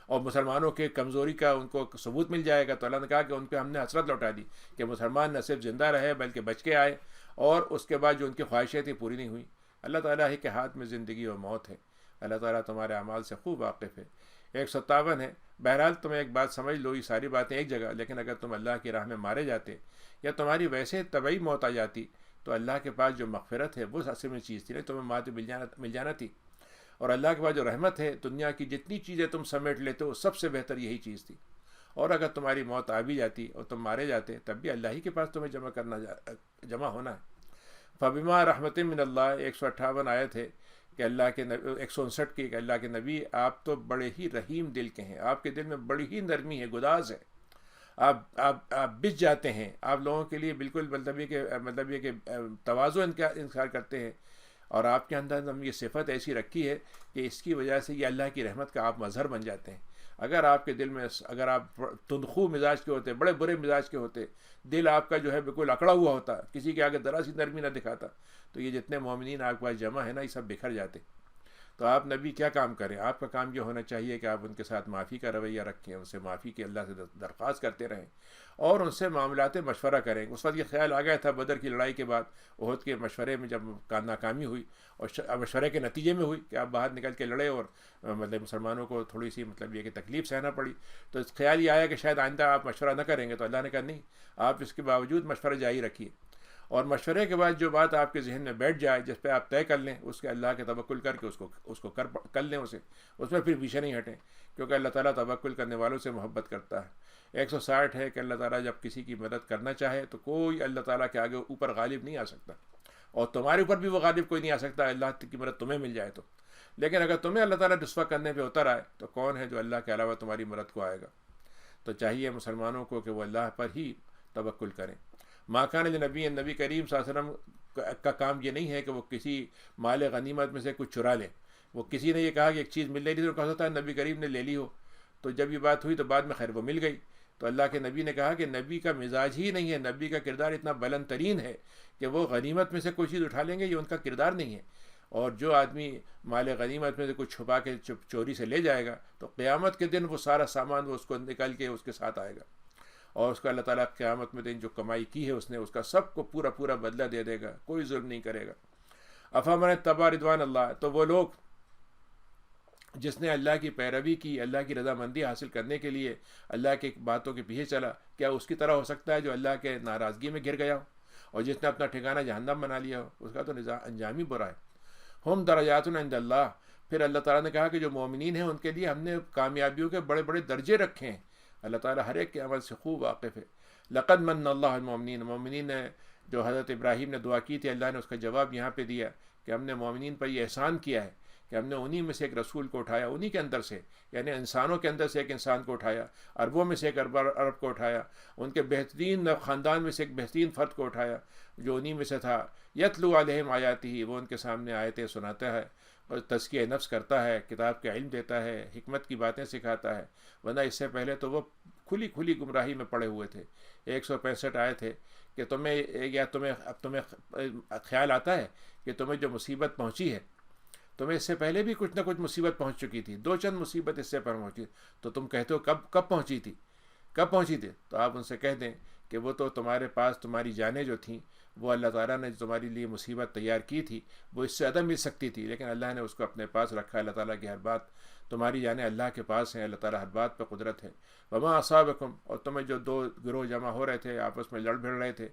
اور مسلمانوں کے کمزوری کا ان کو ثبوت مل جائے گا. تو اللہ نے کہا کہ ان پہ ہم نے حسرت لوٹا دی کہ مسلمان نہ صرف زندہ رہے بلکہ بچ کے آئے، اور اس کے بعد جو ان کی خواہشیں تھیں پوری نہیں ہوئی. اللہ تعالیٰ ہی کے ہاتھ میں زندگی اور موت ہے. اللہ تعالیٰ تمہارے اعمال سے خوب واقف ہے. 157 ہے. بہرحال تمہیں ایک بات سمجھ لو، یہ ساری باتیں ایک جگہ، لیکن اگر تم اللہ کی راہ میں مارے جاتے یا تمہاری ویسے طبعی موت آ جاتی تو اللہ کے پاس جو مغفرت ہے وہ اصل میں چیز تھی، نہیں تمہیں مات مل جانا تھی. اور اللہ کے پاس جو رحمت ہے، دنیا کی جتنی چیزیں تم سمیٹ لیتے ہو سب سے بہتر یہی چیز تھی. اور اگر تمہاری موت آ بھی جاتی اور تم مارے جاتے تب بھی اللہ ہی کے پاس تمہیں جمع ہونا ہے. فبما رحمت من اللہ. 158 آیت ہے کہ اللہ کے 159 کی کہ اللہ کے نبی آپ تو بڑے ہی رحیم دل کے ہیں، آپ کے دل میں بڑی ہی نرمی ہے، گداز ہے، آپ بچ جاتے ہیں، آپ لوگوں کے لیے بالکل مطلب یہ کہ تواضع انکار کرتے ہیں. اور آپ کے اندر ہم یہ صفت ایسی رکھی ہے کہ اس کی وجہ سے یہ اللہ کی رحمت کا آپ مظہر بن جاتے ہیں. اگر آپ کے دل میں، اگر آپ تندخو مزاج کے ہوتے، بڑے برے مزاج کے ہوتے، دل آپ کا جو ہے بالکل اکڑا ہوا ہوتا، کسی کے آگے ذرا سی نرمی نہ دکھاتا، تو یہ جتنے مومنین آپ کے پاس جمع ہے نا، یہ سب بکھر جاتے. تو آپ نبی کیا کام کریں؟ آپ کا کام یہ ہونا چاہیے کہ آپ ان کے ساتھ معافی کا رویہ رکھیں، ان سے معافی کی اللہ سے درخواست کرتے رہیں اور ان سے معاملات مشورہ کریں. اس وقت یہ خیال آ گیا تھا بدر کی لڑائی کے بعد، احد کے مشورے میں جب ناکامی ہوئی اور مشورے کے نتیجے میں ہوئی کہ آپ باہر نکل کے لڑے اور مطلب مسلمانوں کو تھوڑی سی مطلب یہ کہ تکلیف سہنا پڑی، تو خیال یہ آیا کہ شاید آئندہ آپ مشورہ نہ کریں گے. تو اللہ نے کہا نہیں، آپ اس کے باوجود مشورہ جاری رکھیے، اور مشورے کے بعد جو بات آپ کے ذہن میں بیٹھ جائے، جس پہ آپ طے کر لیں، اس کے اللہ کے توکل کر کے اس کو کر لیں، اس میں پھر پیچھے نہیں ہٹیں، کیونکہ اللہ تعالیٰ توکل کرنے والوں سے محبت کرتا ہے. 160 ہے کہ اللہ تعالیٰ جب کسی کی مدد کرنا چاہے تو کوئی اللہ تعالیٰ کے آگے اوپر غالب نہیں آ سکتا، اور تمہارے اوپر بھی وہ غالب کوئی نہیں آ سکتا اللہ کی مدد تمہیں مل جائے تو. لیکن اگر تمہیں اللہ تعالیٰ رسوا کرنے پہ اتر آئے تو کون ہے جو اللہ کے علاوہ تمہاری مدد کو آئے گا؟ تو چاہیے مسلمانوں کو کہ وہ اللہ پر ہی توکل کریں. ماکان نبی کریم صلی اللہ علیہ وسلم کا کام یہ نہیں ہے کہ وہ کسی مال غنیمت میں سے کچھ چرا لیں. وہ کسی نے یہ کہا کہ ایک چیز مل رہی تھی تو کہا ہوتا ہے نبی کریم نے لے لی ہو، تو جب یہ بات ہوئی تو بعد میں خیر وہ مل گئی، تو اللہ کے نبی نے کہا کہ نبی کا مزاج ہی نہیں ہے، نبی کا کردار اتنا بلند ترین ہے کہ وہ غنیمت میں سے کوئی چیز اٹھا لیں گے، یہ ان کا کردار نہیں ہے۔ اور جو آدمی مال غنیمت میں سے کچھ چھپا کے چوری سے لے جائے گا تو قیامت کے دن وہ سارا سامان وہ اس کو نکل کے اس کے ساتھ آئے گا، اور اس کا اللہ تعالیٰ قیامت میں دن جو کمائی کی ہے اس نے، اس کا سب کو پورا پورا بدلہ دے دے گا، کوئی ظلم نہیں کرے گا۔ افامن اتبع رضوان اللہ، تو وہ لوگ جس نے اللہ کی پیروی کی، اللہ کی رضامندی حاصل کرنے کے لیے اللہ کی باتوں کے پیچھے چلا، کیا اس کی طرح ہو سکتا ہے جو اللہ کے ناراضگی میں گر گیا ہو؟ اور جس نے اپنا ٹھکانہ جہنم بنا لیا ہو، اس کا تو انجام ہی برا ہے۔ ہم درجات عند اللہ، پھر اللہ تعالیٰ نے کہا کہ جو مومنین ہیں ان کے لیے ہم نے کامیابیوں کے بڑے بڑے درجے رکھے ہیں، اللہ تعالیٰ ہر ایک کے عمل سے خوب واقف ہے۔ لقد من اللہ المؤمنین، مومنین نے جو حضرت ابراہیم نے دعا کی تھی، اللہ نے اس کا جواب یہاں پہ دیا کہ ہم نے مومنین پر یہ احسان کیا ہے کہ ہم نے انہی میں سے ایک رسول کو اٹھایا، انہی کے اندر سے، یعنی انسانوں کے اندر سے ایک انسان کو اٹھایا، عربوں میں سے ایک عرب کو اٹھایا، ان کے بہترین خاندان میں سے ایک بہترین فرد کو اٹھایا جو انہی میں سے تھا۔ یتلو علیہم آیاتہ، وہ ان کے سامنے آیتیں سناتا ہے اور تزکیہ نفس کرتا ہے، کتاب کا علم دیتا ہے، حکمت کی باتیں سکھاتا ہے، ورنہ اس سے پہلے تو وہ کھلی کھلی گمراہی میں پڑے ہوئے تھے۔ 165 آئے تھے کہ تمہیں خیال آتا ہے کہ تمہیں جو مصیبت پہنچی ہے، تمہیں اس سے پہلے بھی کچھ نہ کچھ مصیبت پہنچ چکی تھی، دو چند مصیبت اس سے پر پہنچی، تو تم کہتے ہو کب پہنچی تھی، کب پہنچی تھی؟ تو آپ ان سے کہہ دیں کہ وہ تو تمہارے پاس تمہاری جانیں جو تھیں، وہ اللہ تعالیٰ نے جو تمہاری لیے مصیبت تیار کی تھی وہ اس سے زیادہ مل سکتی تھی، لیکن اللہ نے اس کو اپنے پاس رکھا۔ اللہ تعالیٰ کی ہر بات، تمہاری جانیں اللہ کے پاس ہیں، اللہ تعالیٰ ہر بات پہ قدرت ہے۔ وما اصابکم، اور تمہیں جو دو گروہ جمع ہو رہے تھے، آپس میں لڑ بھڑ رہے تھے،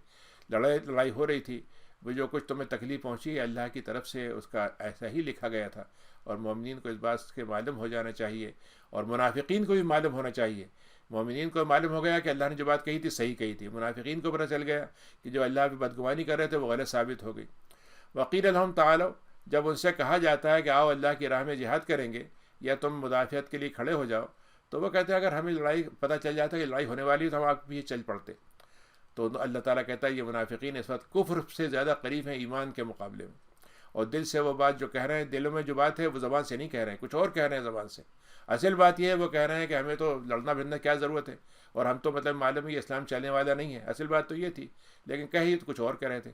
لڑائی ہو رہی تھی، وہ جو کچھ تمہیں تکلیف پہنچی ہے اللہ کی طرف سے اس کا ایسا ہی لکھا گیا تھا، اور مومنین کو اس بات کے معلوم ہو جانا چاہیے، اور منافقین کو بھی معلوم ہونا چاہیے۔ مومنین کو معلوم ہو گیا کہ اللہ نے جو بات کہی تھی صحیح کہی تھی، منافقین کو پتہ چل گیا کہ جو اللہ پہ بدگمانی کر رہے تھے وہ غلط ثابت ہو گئی۔ وقیل لهم تعالوا، جب ان سے کہا جاتا ہے کہ آؤ اللہ کی راہ میں جہاد کریں گے یا تم مدافعت کے لیے کھڑے ہو جاؤ، تو وہ کہتے ہیں اگر ہمیں لڑائی پتہ چل جاتا ہے کہ لڑائی ہونے والی ہے تو ہم آپ کے پیچھے چل پڑتے۔ تو اللہ تعالیٰ کہتا ہے یہ منافقین اس وقت کفر سے زیادہ قریب ہیں ایمان کے مقابلے میں، اور دل سے وہ بات جو کہہ رہے ہیں، دلوں میں جو بات ہے وہ زبان سے نہیں کہہ رہے ہیں، کچھ اور کہہ رہے ہیں زبان سے۔ اصل بات یہ ہے وہ کہہ رہے ہیں کہ ہمیں تو لڑنا بھڑنا کیا ضرورت ہے، اور ہم تو معلوم ہے یہ اسلام چلنے والا نہیں ہے، اصل بات تو یہ تھی، لیکن کہی تو کچھ اور کہہ رہے تھے۔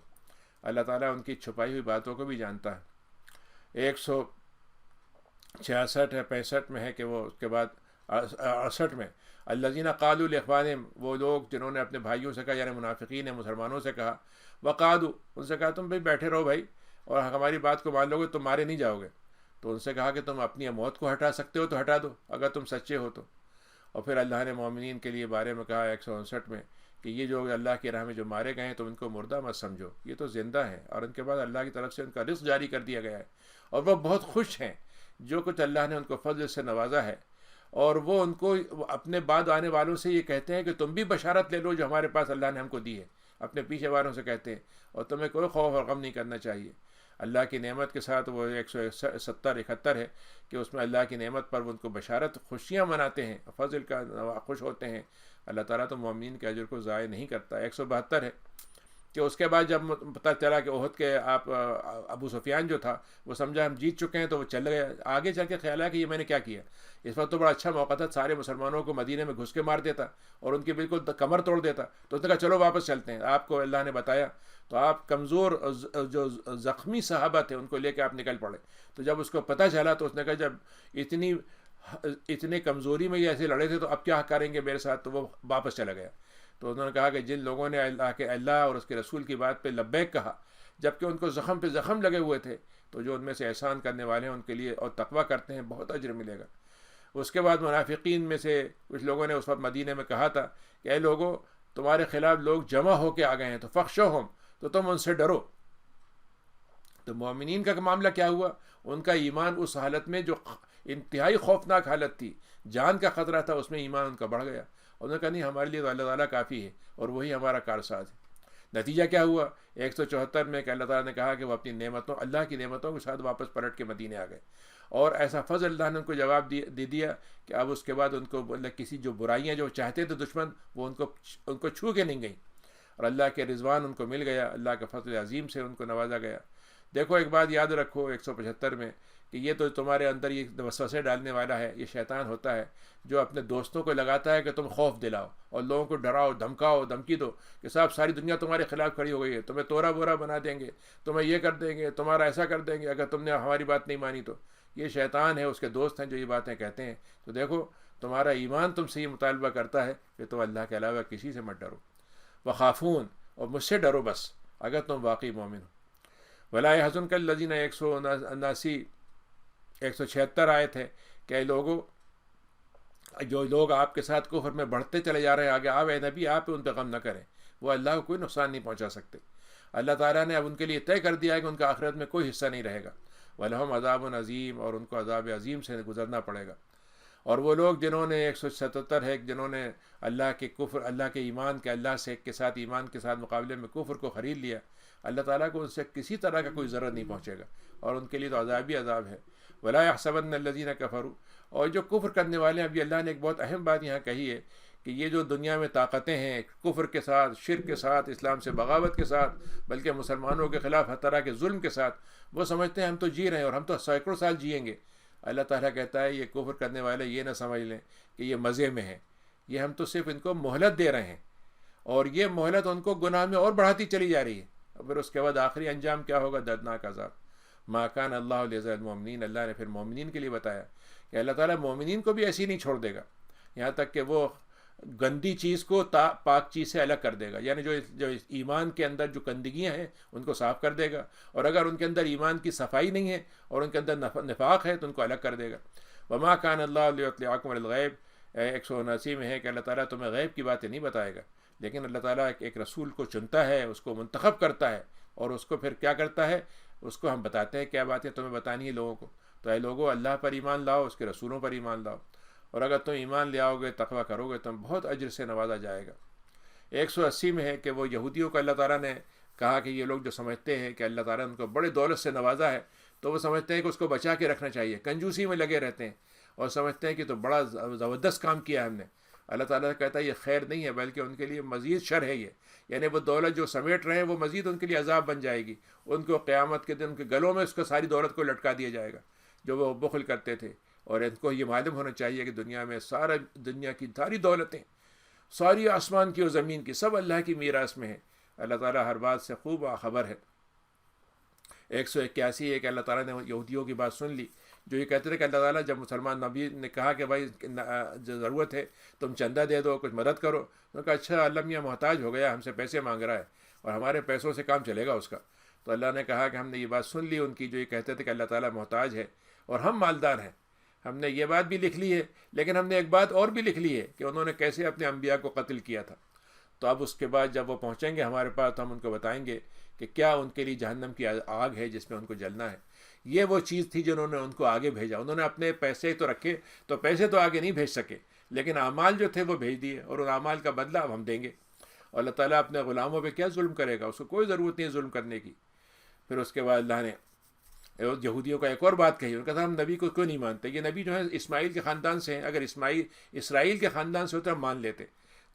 اللہ تعالیٰ ان کی چھپائی ہوئی باتوں کو بھی جانتا ہے۔ 166 ہے 65 میں ہے کہ وہ اس کے بعد 68 میں الذین قالوا لاخوانہم، وہ لوگ جنہوں نے اپنے بھائیوں سے کہا، یعنی منافقین نے مسلمانوں سے کہا، وقعدوا، ان سے کہا تم بھائی بیٹھے رہو بھائی، اور ہماری بات کو مان لو گے تم مارے نہیں جاؤ گے۔ تو ان سے کہا کہ تم اپنی موت کو ہٹا سکتے ہو تو ہٹا دو اگر تم سچے ہو تو۔ اور پھر اللہ نے مومنین کے لیے بارے میں کہا 159 میں کہ یہ جو اللہ کی راہ میں جو مارے گئے ہیں تم ان کو مردہ مت سمجھو، یہ تو زندہ ہیں، اور ان کے بعد اللہ کی طرف سے ان کا رزق جاری کر دیا گیا ہے، اور وہ بہت خوش ہیں جو کچھ اللہ نے ان کو فضل سے نوازا ہے، اور وہ ان کو اپنے بعد آنے والوں سے یہ کہتے ہیں کہ تم بھی بشارت لے لو جو ہمارے پاس اللہ نے ہم کو دی ہے، اپنے پیچھے والوں سے کہتے ہیں، اور تمہیں کوئی خوف اور غم نہیں کرنا چاہیے۔ اللہ کی نعمت کے ساتھ وہ 170-71 ہے کہ اس میں اللہ کی نعمت پر وہ ان کو بشارت خوشیاں مناتے ہیں، فضل کا خوش ہوتے ہیں۔ اللہ تعالیٰ تو مومنین کے اجر کو ضائع نہیں کرتا۔ 172 ہے کہ اس کے بعد جب پتہ چلا کہ احد کے ابو سفیان جو تھا وہ سمجھا ہم جیت چکے ہیں تو وہ چل گیا، آگے چل کے خیال ہے کہ یہ میں نے کیا کیا، اس وقت تو بڑا اچھا موقع تھا، سارے مسلمانوں کو مدینے میں گھس کے مار دیتا اور ان کی بالکل کمر توڑ دیتا، تو اس نے کہا چلو واپس چلتے ہیں، آپ کو اللہ نے بتایا تو آپ کمزور جو زخمی صحابہ تھے ان کو لے کے آپ نکل پڑے۔ تو جب اس کو پتہ چلا تو اس نے کہا جب اتنی کمزوری میں یہ ایسے لڑے تھے تو اب کیا کریں گے میرے ساتھ، تو وہ واپس چلا گیا۔ تو انہوں نے کہا کہ جن لوگوں نے اللہ اور اس کے رسول کی بات پہ لبیک کہا جبکہ ان کو زخم پہ زخم لگے ہوئے تھے، تو جو ان میں سے احسان کرنے والے ہیں ان کے لیے اور تقویٰ کرتے ہیں بہت اجر ملے گا۔ اس کے بعد منافقین میں سے کچھ لوگوں نے اس وقت مدینے میں کہا تھا کہ اے لوگوں تمہارے خلاف لوگ جمع ہو کے آ گئے ہیں تو فخشوہم، تو تم ان سے ڈرو۔ تو مومنین کا معاملہ کیا ہوا، ان کا ایمان اس حالت میں جو انتہائی خوفناک حالت تھی، جان کا خطرہ تھا، اس میں ایمان ان کا بڑھ گیا، انہوں نے کہا نہیں ہمارے لیے تو اللہ تعالیٰ کافی ہے اور وہی ہمارا کارساز ہے۔ نتیجہ کیا ہوا 174 میں کہ اللہ تعالیٰ نے کہا کہ وہ اپنی نعمتوں، اللہ کی نعمتوں کے ساتھ واپس پلٹ کے مدینے آ گئے، اور ایسا فضل اللہ نے ان کو جواب دے دیا کہ اب اس کے بعد ان کو کسی جو برائیاں جو چاہتے تھے دشمن وہ ان کو چھو کے نہیں گئیں، اور اللہ کے رضوان ان کو مل گیا، اللہ کے فضل عظیم سے ان کو نوازا گیا۔ دیکھو ایک بات یاد رکھو 175 میں کہ یہ تو تمہارے اندر یہ وسوسے ڈالنے والا ہے، یہ شیطان ہوتا ہے جو اپنے دوستوں کو لگاتا ہے کہ تم خوف دلاؤ اور لوگوں کو ڈراؤ، دھمکاؤ، دھمکی دو کہ صاحب ساری دنیا تمہارے خلاف کھڑی ہو گئی ہے، تمہیں تورا بورا بنا دیں گے، تمہیں یہ کر دیں گے، تمہارا ایسا کر دیں گے اگر تم نے ہماری بات نہیں مانی تو۔ یہ شیطان ہے، اس کے دوست ہیں جو یہ باتیں کہتے ہیں۔ تو دیکھو تمہارا ایمان تم سے یہ مطالبہ کرتا ہے کہ تم اللہ کے علاوہ کسی سے مت ڈرو، وخافون، اور مجھ سے ڈرو بس اگر تم واقعی مومن ہو۔ ولا يحزنك الذين 176 آیت ہے کہ اے لوگوں، جو لوگ آپ کے ساتھ کفر میں بڑھتے چلے جا رہے ہیں آگے، آپ اے نبی آپ ان پہ غم نہ کریں، وہ اللہ کو کوئی نقصان نہیں پہنچا سکتے۔ اللہ تعالیٰ نے اب ان کے لیے طے کر دیا ہے کہ ان کا آخرت میں کوئی حصہ نہیں رہے گا۔ وَلَهُمْ عَذَابٌ عَظِيمٌ، اور ان کو عذاب عظیم سے گزرنا پڑے گا۔ اور وہ لوگ جنہوں نے 177 ہے، جنہوں نے اللہ کے کفر، اللہ کے ایمان کے، اللہ سے کے ساتھ ایمان کے ساتھ مقابلے میں کفر کو خرید لیا، اللہ تعالیٰ کو ان سے کسی طرح کا کوئی ضرر نہیں پہنچے گا، اور ان کے لیے تو عذاب ہی عذاب ہے۔ وَلَا يَحْسَبَنَّ الَّذِينَ كَفَرُوا، اور جو کفر کرنے والے ہیں، ابھی اللہ نے ایک بہت اہم بات یہاں کہی ہے کہ یہ جو دنیا میں طاقتیں ہیں کفر کے ساتھ، شرک کے ساتھ، اسلام سے بغاوت کے ساتھ، بلکہ مسلمانوں کے خلاف ہر طرح کے ظلم کے ساتھ، وہ سمجھتے ہیں ہم تو جی رہے ہیں اور ہم تو سینکڑوں سال جئیں گے۔ اللہ تعالیٰ کہتا ہے یہ کفر کرنے والے یہ نہ سمجھ لیں کہ یہ مزے میں ہے، یہ ہم تو صرف ان کو مہلت دے رہے ہیں، اور یہ مہلت ان کو گناہ میں اور بڑھاتی چلی جا رہی ہے۔ اور پھر اس کے بعد آخری انجام کیا ہوگا؟ دردناک عذاب۔ ما کان اللہ لیذر المؤمنین، اللہ نے پھر مومنین کے لیے بتایا کہ اللہ تعالیٰ مومنین کو بھی ایسی ہی نہیں چھوڑ دے گا، یہاں تک کہ وہ گندی چیز کو پاک چیز سے الگ کر دے گا، یعنی جو ایمان کے اندر جو گندگیاں ہیں ان کو صاف کر دے گا، اور اگر ان کے اندر ایمان کی صفائی نہیں ہے اور ان کے اندر نفاق ہے تو ان کو الگ کر دے گا۔ وما کان اللہ لیطلعکم علی الغیب، 179 میں ہے کہ اللہ تعالیٰ تمہیں غیب کی باتیں نہیں بتائے گا، لیکن اللہ تعالیٰ ایک رسول کو چنتا ہے، اس کو منتخب کرتا ہے، اور اس کو پھر کیا کرتا ہے، اس کو ہم بتاتے ہیں کیا باتیں تمہیں بتانی ہے لوگوں کو۔ تو اے لوگوں، اللہ پر ایمان لاؤ، اس کے رسولوں پر ایمان لاؤ، اور اگر تم ایمان لے آؤ گے، تقویٰ کرو گے، تم بہت اجر سے نوازا جائے گا۔ 180 میں ہے کہ وہ یہودیوں کو اللہ تعالیٰ نے کہا کہ یہ لوگ جو سمجھتے ہیں کہ اللہ تعالیٰ نے ان کو بڑے دولت سے نوازا ہے، تو وہ سمجھتے ہیں کہ اس کو بچا کے رکھنا چاہیے، کنجوسی میں لگے رہتے ہیں اور سمجھتے ہیں کہ تو بڑا زبردست کام کیا ہم نے۔ اللہ تعالیٰ کہتا ہے یہ خیر نہیں ہے، بلکہ ان کے لیے مزید شر ہے یہ، یعنی وہ دولت جو سمیٹ رہے ہیں وہ مزید ان کے لیے عذاب بن جائے گی۔ ان کو قیامت کے دن ان کے گلوں میں اس کو ساری دولت کو لٹکا دیا جائے گا جو وہ بخل کرتے تھے۔ اور ان کو یہ معلوم ہونا چاہیے کہ دنیا میں سارا دنیا کی ساری دولتیں، ساری آسمان کی اور زمین کی، سب اللہ کی میراث میں ہے۔ اللہ تعالیٰ ہر بات سے خوب باخبر ہے۔ 181 ہے کہ اللہ تعالیٰ نے یہودیوں کی بات سن لی جو یہ کہتے تھے کہ اللہ تعالیٰ جب مسلمان نبی نے کہا کہ بھائی ضرورت ہے تم چندہ دے دو، کچھ مدد کرو، تو کہا اچھا اللہ میاں محتاج ہو گیا، ہم سے پیسے مانگ رہا ہے اور ہمارے پیسوں سے کام چلے گا اس کا۔ تو اللہ نے کہا کہ ہم نے یہ بات سن لی ان کی جو یہ کہتے تھے کہ اللہ تعالیٰ محتاج ہے اور ہم مالدار ہیں، ہم نے یہ بات بھی لکھ لی ہے، لیکن ہم نے ایک بات اور بھی لکھ لی ہے کہ انہوں نے کیسے اپنے انبیاء کو قتل کیا تھا۔ تو اب اس کے بعد جب وہ پہنچیں گے ہمارے پاس تو ہم ان کو بتائیں گے کہ کیا ان کے لیے جہنم کی آگ ہے جس میں ان کو جلنا ہے۔ یہ وہ چیز تھی جنہوں نے ان کو آگے بھیجا، انہوں نے اپنے پیسے تو رکھے، تو پیسے تو آگے نہیں بھیج سکے، لیکن اعمال جو تھے وہ بھیج دیے، اور ان اعمال کا بدلہ اب ہم دیں گے۔ اور اللہ تعالیٰ اپنے غلاموں پہ کیا ظلم کرے گا، اس کو کوئی ضرورت نہیں ہے ظلم کرنے کی۔ پھر اس کے بعد اللہ نے یہودیوں کا ایک اور بات کہی، ان کا تھا ہم نبی کو کیوں نہیں مانتے، یہ نبی جو ہے اسماعیل کے خاندان سے ہیں، اگر اسرائیل کے خاندان سے ہوتے ہم مان لیتے۔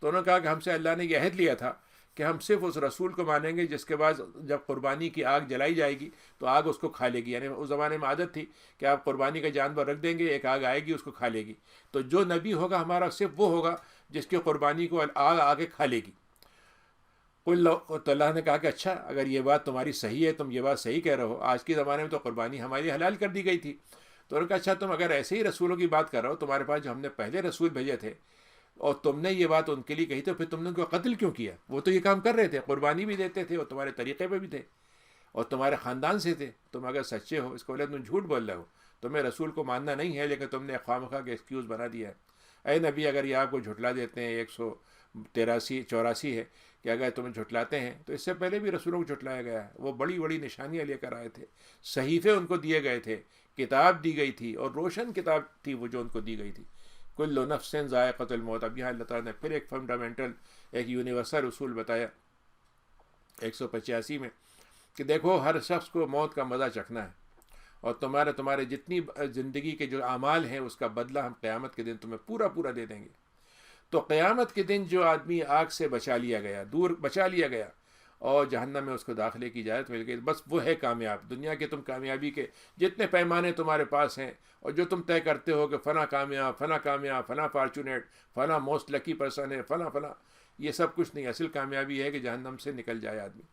تو انہوں نے کہا کہ ہم سے اللہ نے یہ عہد لیا تھا کہ ہم صرف اس رسول کو مانیں گے جس کے بعد جب قربانی کی آگ جلائی جائے گی تو آگ اس کو کھا لے گی، یعنی اس زمانے میں عادت تھی کہ آپ قربانی کا جانور رکھ دیں گے، ایک آگ آئے گی اس کو کھا لے گی، تو جو نبی ہوگا ہمارا صرف وہ ہوگا جس کی قربانی کو آگ آگے کھا لے گی۔ تو اللہ نے کہا کہ اچھا اگر یہ بات تمہاری صحیح ہے، تم یہ بات صحیح کہہ رہے ہو، آج کے زمانے میں تو قربانی ہماری حلال کر دی گئی تھی۔ تو انہوں نے کہا اچھا تم اگر ایسے ہی رسولوں کی بات کر رہے ہو، تمہارے پاس جو ہم نے پہلے رسول بھیجے تھے اور تم نے یہ بات ان کے لیے کہی تو پھر تم نے ان کو قتل کیوں کیا؟ وہ تو یہ کام کر رہے تھے، قربانی بھی دیتے تھے اور تمہارے طریقے پہ بھی تھے اور تمہارے خاندان سے تھے۔ تم اگر سچے ہو، اس کو بولے تم جھوٹ بول رہے ہو، تمہیں رسول کو ماننا نہیں ہے، لیکن تم نے خواہ کے ایکسکیوز بنا دیا ہے۔ اے نبی اگر یہ آپ کو جھٹلا دیتے ہیں، 184 ہے کہ اگر تمہیں جھٹلاتے ہیں تو اس سے پہلے بھی رسولوں کو جھٹلایا گیا ہے، وہ بڑی بڑی نشانیاں لے کر آئے تھے، صحیفے ان کو دیے گئے تھے، کتاب دی گئی تھی اور روشن کتاب تھی وہ جو ان کو دی گئی تھی۔ کل نفس ذائقۃ الموت۔ اب یہاں اللہ تعالیٰ نے پھر ایک فنڈامنٹل، ایک یونیورسل اصول بتایا 185 میں کہ دیکھو ہر شخص کو موت کا مزہ چکھنا ہے، اور تمہارے جتنی زندگی کے جو اعمال ہیں اس کا بدلہ ہم قیامت کے دن تمہیں پورا دے دیں گے۔ تو قیامت کے دن جو آدمی آگ سے بچا لیا گیا اور جہنم میں اس کو داخلے کی اجازت مل گئی، بس وہ ہے کامیاب۔ دنیا کے تم کامیابی کے جتنے پیمانے تمہارے پاس ہیں اور جو تم طے کرتے ہو کہ فلاں کامیاب، فلاں کامیاب، فلاں فارچونیٹ، فلاں موسٹ لکی پرسن ہے، فلاں فلاں، یہ سب کچھ نہیں۔ اصل کامیابی ہے کہ جہنم سے نکل جائے آدمی۔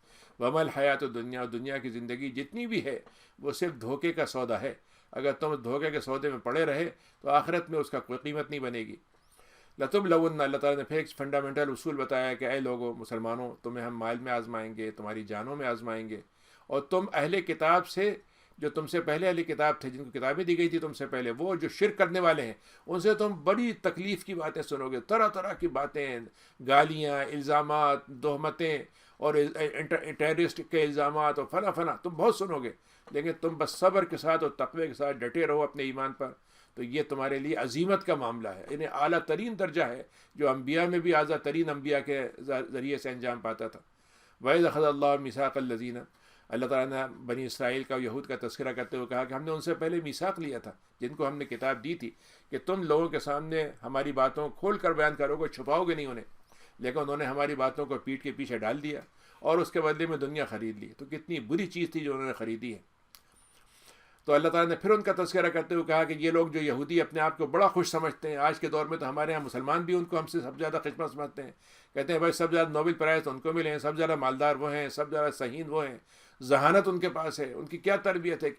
وما الحیات الدنیا، اور دنیا کی زندگی جتنی بھی ہے وہ صرف دھوکے کا سودا ہے۔ اگر تم دھوکے کے سودے میں پڑے رہے تو آخرت میں اس کا کوئی قیمت نہیں بنے گی۔ لتبلون، اللہ تعالیٰ نے پھر ایک فنڈامنٹل اصول بتایا کہ اے لوگوں، مسلمانوں، تمہیں ہم مال میں آزمائیں گے، تمہاری جانوں میں آزمائیں گے، اور تم اہل کتاب سے، جو تم سے پہلے اہل کتاب تھے، جن کو کتابیں دی گئی تھی تم سے پہلے، وہ جو شرک کرنے والے ہیں، ان سے تم بڑی تکلیف کی باتیں سنو گے، طرح طرح کی باتیں، گالیاں، الزامات، تہمتیں، اور ٹیررسٹ کے الزامات، اور فلاں فلاں تم بہت سنو گے، لیکن تم بس صبر کے ساتھ اور تقوی کے ساتھ ڈٹے رہو اپنے ایمان پر، تو یہ تمہارے لیے عظیمت کا معاملہ ہے۔ انہیں اعلیٰ ترین درجہ ہے جو انبیاء میں بھی اعلیٰ ترین انبیاء کے ذریعے سے انجام پاتا تھا۔ وَإِذْ أَخَذَ اللَّهُ مِيثَاقَ الَّذِينَ، اللہ تعالیٰ نے بنی اسرائیل کا، یہود کا تذکرہ کرتے ہوئے کہا کہ ہم نے ان سے پہلے میثاق لیا تھا، جن کو ہم نے کتاب دی تھی کہ تم لوگوں کے سامنے ہماری باتوں کھول کر بیان کرو گے، چھپاؤ گے نہیں انہیں، لیکن انہوں نے ہماری باتوں کو پیٹھ کے پیچھے ڈال دیا اور اس کے بدلے میں دنیا خرید لی۔ تو کتنی بری چیز تھی جو انہوں نے خریدی ہے۔ تو اللہ تعالیٰ نے پھر ان کا تذکرہ کرتے ہوئے کہا کہ یہ لوگ جو یہودی اپنے آپ کو بڑا خوش سمجھتے ہیں، آج کے دور میں تو ہمارے ہاں مسلمان بھی ان کو ہم سے سب زیادہ قسمت سمجھتے ہیں، کہتے ہیں بھائی سب زیادہ نوبل پرائز ان کو ملے ہیں، سب زیادہ مالدار وہ ہیں، سب زیادہ صحیح وہ ہیں، ذہانت ان کے پاس ہے، ان کی کیا تربیت ہے۔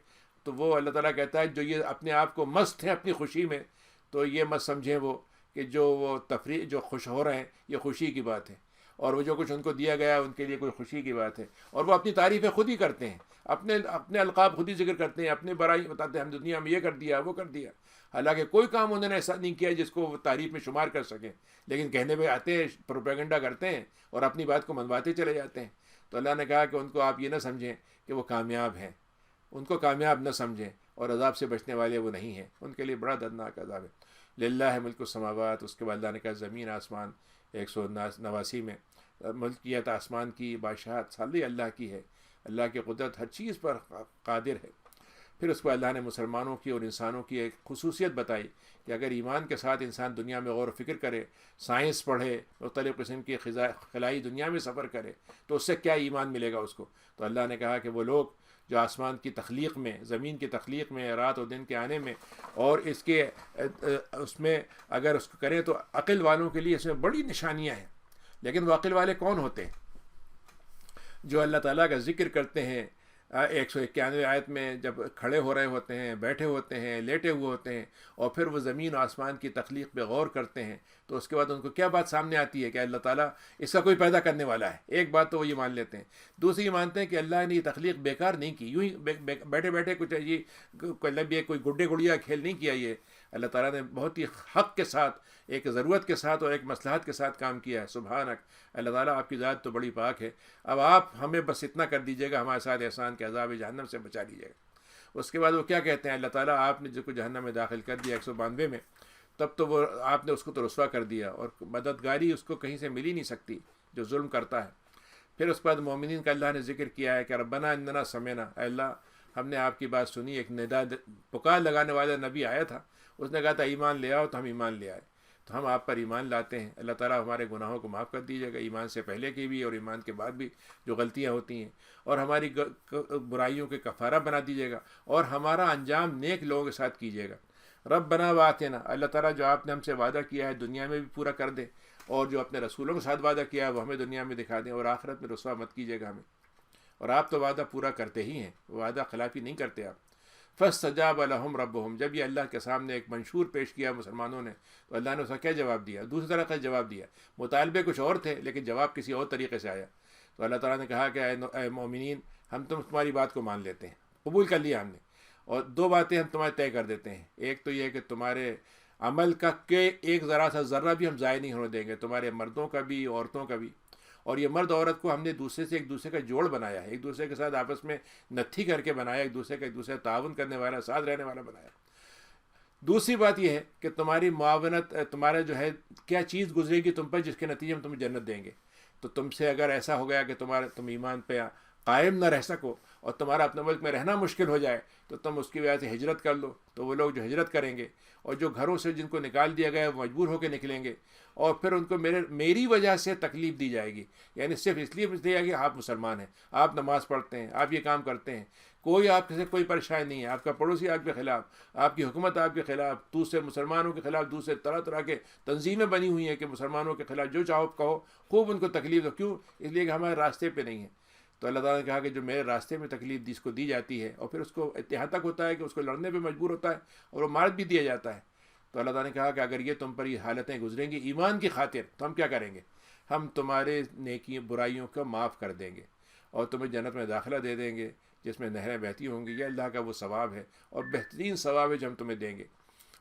تو وہ اللہ تعالیٰ کہتا ہے جو یہ اپنے آپ کو مست ہیں اپنی خوشی میں، تو یہ مت سمجھیں وہ کہ جو وہ تفریح، جو خوش ہو رہے ہیں، یہ خوشی کی بات ہے، اور وہ جو کچھ ان کو دیا گیا ان کے لیے کوئی خوشی کی بات ہے، اور وہ اپنی تعریفیں خود ہی کرتے ہیں، اپنے القاب خود ہی ذکر کرتے ہیں، اپنے برائی بتاتے ہیں، ہم دنیا میں یہ کر دیا وہ کر دیا، حالانکہ کوئی کام انہوں نے ایسا نہیں کیا جس کو وہ تعریف میں شمار کر سکیں، لیکن کہنے میں آتے ہیں، پروپیگنڈا کرتے ہیں اور اپنی بات کو منواتے چلے جاتے ہیں۔ تو اللہ نے کہا کہ ان کو آپ یہ نہ سمجھیں کہ وہ کامیاب ہیں، ان کو کامیاب نہ سمجھیں، اور عذاب سے بچنے والے وہ نہیں ہیں، ان کے لیے بڑا دردناک عذاب ہے۔ للہ ملک السماوات، اس کے بعد اللہ نے کہا زمین آسمان، 189 میں ملکیت آسمان کی، بادشاہت ساری اللہ کی ہے، اللہ کی قدرت ہر چیز پر قادر ہے۔ پھر اس کو اللہ نے مسلمانوں کی اور انسانوں کی ایک خصوصیت بتائی کہ اگر ایمان کے ساتھ انسان دنیا میں غور و فکر کرے، سائنس پڑھے، مختلف قسم کی خلائی دنیا میں سفر کرے، تو اس سے کیا ایمان ملے گا اس کو۔ تو اللہ نے کہا کہ وہ لوگ جو آسمان کی تخلیق میں، زمین کی تخلیق میں، رات اور دن کے آنے میں، اور اس میں اگر اس کو کریں تو عقل والوں کے لیے اس میں بڑی نشانیاں ہیں۔ لیکن وہ عقل والے کون ہوتے ہیں؟ جو اللہ تعالیٰ کا ذکر کرتے ہیں 191 آیت میں، جب کھڑے ہو رہے ہوتے ہیں، بیٹھے ہوتے ہیں، لیٹے ہوئے ہوتے ہیں، اور پھر وہ زمین و آسمان کی تخلیق پہ غور کرتے ہیں، تو اس کے بعد ان کو کیا بات سامنے آتی ہے کہ اللہ تعالیٰ اس کا کوئی پیدا کرنے والا ہے۔ ایک بات تو وہ یہ مان لیتے ہیں، دوسری یہ مانتے ہیں کہ اللہ نے یہ تخلیق بیکار نہیں کی، یوں ہی بیٹھے بیٹھے کچھ یہ کوئی گڈے گڑیا کھیل نہیں کیا، یہ اللہ تعالیٰ نے بہت ہی حق کے ساتھ، ایک ضرورت کے ساتھ اور ایک مصلحت کے ساتھ کام کیا ہے۔ سبحانک، اللہ تعالیٰ آپ کی ذات تو بڑی پاک ہے۔ اب آپ ہمیں بس اتنا کر دیجیے گا، ہمارے ساتھ احسان کے عذاب جہنم سے بچا لیجیے گا۔ اس کے بعد وہ کیا کہتے ہیں، اللہ تعالیٰ آپ نے جو کو جہنم میں داخل کر دیا 192 میں، تب تو وہ آپ نے اس کو تو رسوا کر دیا، اور مددگاری اس کو کہیں سے مل ہی نہیں سکتی جو ظلم کرتا ہے۔ پھر اس کے بعد مومنین کا اللہ نے ذکر کیا ہے کہ ربنا اننا سمعنا، اے اللہ ہم نے آپ کی بات سنی۔ ایک ندا پکار لگانے والا نبی آیا تھا، اس نے کہا تھا ایمان لے آؤ، تو ہم ایمان لے آئے، تو ہم آپ پر ایمان لاتے ہیں۔ اللہ تعالیٰ ہمارے گناہوں کو معاف کر دیجیے گا، ایمان سے پہلے کی بھی اور ایمان کے بعد بھی جو غلطیاں ہوتی ہیں، اور ہماری برائیوں کے کفارہ بنا دیجیے گا، اور ہمارا انجام نیک لوگوں کے ساتھ کیجیے گا۔ ربنا وآتنا، اللہ تعالیٰ جو آپ نے ہم سے وعدہ کیا ہے دنیا میں بھی پورا کر دیں، اور جو اپنے رسولوں کے ساتھ وعدہ کیا ہے وہ ہمیں دنیا میں دکھا دیں، اور آخرت میں رسوا مت کیجیے گا ہمیں۔ اور آپ تو وعدہ پورا کرتے ہی ہیں، وعدہ خلافی نہیں کرتے آپ۔ فاستجاب لهم ربهم، جب یہ اللہ کے سامنے ایک منشور پیش کیا مسلمانوں نے، تو اللہ نے اس کا کیا جواب دیا؟ دوسری طرح کا جواب دیا۔ مطالبے کچھ اور تھے لیکن جواب کسی اور طریقے سے آیا۔ تو اللہ تعالیٰ نے کہا کہ اے مومنین، ہم تمہاری بات کو مان لیتے ہیں، قبول کر لیا ہم نے، اور دو باتیں ہم تمہارے طے کر دیتے ہیں۔ ایک تو یہ کہ تمہارے عمل کا کہ ایک ذرا سا ذرہ بھی ہم ضائع نہیں ہونے دیں گے، تمہارے مردوں کا بھی عورتوں کا بھی، اور یہ مرد عورت کو ہم نے دوسرے سے ایک دوسرے کا جوڑ بنایا ہے، ایک دوسرے کے ساتھ آپس میں نتھی کر کے بنایا، ایک دوسرے تعاون کرنے والا، ساتھ رہنے والا بنایا۔ دوسری بات یہ ہے کہ تمہاری معاونت، تمہارا جو ہے کیا چیز گزرے گی تم پر جس کے نتیجے میں تمہیں جنت دیں گے۔ تو تم سے اگر ایسا ہو گیا کہ تم ایمان پہ قائم نہ رہ سکو اور تمہارا اپنے ملک میں رہنا مشکل ہو جائے تو تم اس کی وجہ سے ہجرت کر لو. تو وہ لوگ جو ہجرت کریں گے اور جو گھروں سے جن کو نکال دیا گیا وہ مجبور ہو کے نکلیں گے اور پھر ان کو میری وجہ سے تکلیف دی جائے گی. یعنی صرف اس لیے دیا کہ آپ مسلمان ہیں, آپ نماز پڑھتے ہیں, آپ یہ کام کرتے ہیں, کوئی آپ سے کوئی پریشانی نہیں ہے, آپ کا پڑوسی آپ کے خلاف, آپ کی حکومت آپ کے خلاف, دوسرے مسلمانوں کے خلاف دوسرے طرح طرح کے تنظیمیں بنی ہوئی ہیں کہ مسلمانوں کے خلاف جو چاہو کہو, خوب ان کو تکلیف دو. کیوں؟ اس لیے کہ ہمارے راستے پہ نہیں ہے. تو اللہ تعالیٰ نے کہا کہ جو میرے راستے میں تکلیف جس کو دی جاتی ہے اور پھر اس کو یہاں تک ہوتا ہے کہ اس کو لڑنے پہ مجبور ہوتا ہے اور وہ مار بھی دیا جاتا ہے. تو اللہ تعالیٰ نے کہا کہ اگر یہ تم پر یہ حالتیں گزریں گی ایمان کی خاطر تو ہم کیا کریں گے, ہم تمہارے نیکی برائیوں کو معاف کر دیں گے اور تمہیں جنت میں داخلہ دے دیں گے جس میں نہریں بہتی ہوں گی. یہ اللہ کا وہ ثواب ہے اور بہترین ثواب ہے جو ہم تمہیں دیں گے.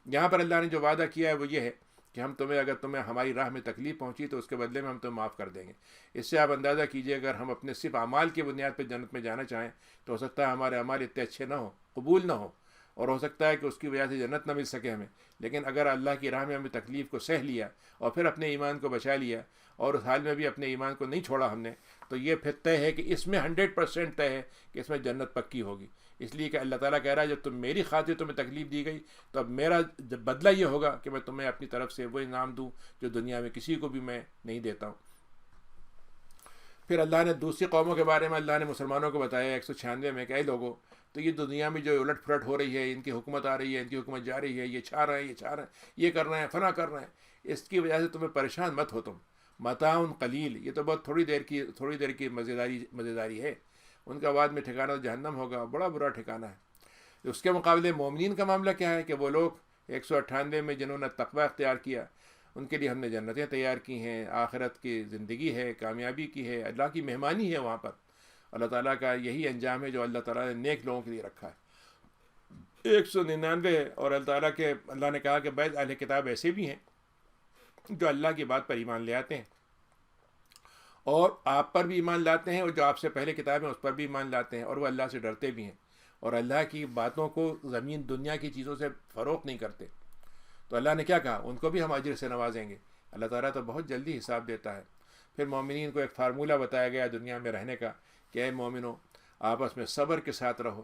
یہاں پر اللہ نے جو وعدہ کیا ہے وہ یہ ہے کہ ہم تمہیں اگر تمہیں ہماری راہ میں تکلیف پہنچی تو اس کے بدلے میں ہم تمہیں معاف کر دیں گے. اس سے آپ اندازہ کیجئے اگر ہم اپنے صرف اعمال کی بنیاد پہ جنت میں جانا چاہیں تو ہو سکتا ہے ہمارے اعمال اتنے اچھے نہ ہوں, قبول نہ ہوں, اور ہو سکتا ہے کہ اس کی وجہ سے جنت نہ مل سکے ہمیں. لیکن اگر اللہ کی راہ میں ہمیں تکلیف کو سہ لیا اور پھر اپنے ایمان کو بچا لیا اور اس حال میں بھی اپنے ایمان کو نہیں چھوڑا ہم نے, تو یہ پھر طے ہے کہ اس میں 100% طے ہے کہ اس میں جنت پکی ہوگی. اس لیے کہ اللہ تعالیٰ کہہ رہا ہے جب تم میری خاطر تمہیں تکلیف دی گئی تو اب میرا بدلہ یہ ہوگا کہ میں تمہیں اپنی طرف سے وہ انعام دوں جو دنیا میں کسی کو بھی میں نہیں دیتا ہوں. پھر اللہ نے دوسری قوموں کے بارے میں اللہ نے مسلمانوں کو بتایا 196 میں کہ اے لوگوں, تو یہ دنیا میں جو الٹ پھلٹ ہو رہی ہے, ان کی حکومت آ رہی ہے, ان کی حکومت جا رہی ہے, یہ چھا رہے ہیں, یہ چھا رہے ہیں, یہ کر رہے ہیں, فلاں کر رہے ہیں, اس کی وجہ سے تمہیں پریشان مت ہو تم. متاع قلیل, یہ تو بہت تھوڑی دیر کی مزیداری ہے. ان کا بعد میں ٹھکانہ جہنم ہوگا, بڑا برا ٹھکانہ ہے. اس کے مقابلے مومنین کا معاملہ کیا ہے کہ وہ لوگ 198 میں جنہوں نے تقوی اختیار کیا ان کے لیے ہم نے جنتیں تیار کی ہیں, آخرت کی زندگی ہے, کامیابی کی ہے, اللہ کی مہمانی ہے وہاں پر. اللہ تعالیٰ کا یہی انجام ہے جو اللہ تعالیٰ نے نیک لوگوں کے لیے رکھا ہے. 199 اور اللہ نے کہا کہ بعض اہل کتاب ایسے بھی ہیں جو اللہ کی بات پر ایمان لے آتے ہیں اور آپ پر بھی ایمان لاتے ہیں, اور جو آپ سے پہلے کتاب ہیں اس پر بھی ایمان لاتے ہیں, اور وہ اللہ سے ڈرتے بھی ہیں اور اللہ کی باتوں کو زمین دنیا کی چیزوں سے فروخت نہیں کرتے. تو اللہ نے کیا کہا, ان کو بھی ہم اجر سے نوازیں گے. اللہ تعالیٰ تو بہت جلدی حساب دیتا ہے. پھر مومنین کو ایک فارمولہ بتایا گیا دنیا میں رہنے کا کہ اے مومنو, آپس میں صبر کے ساتھ رہو,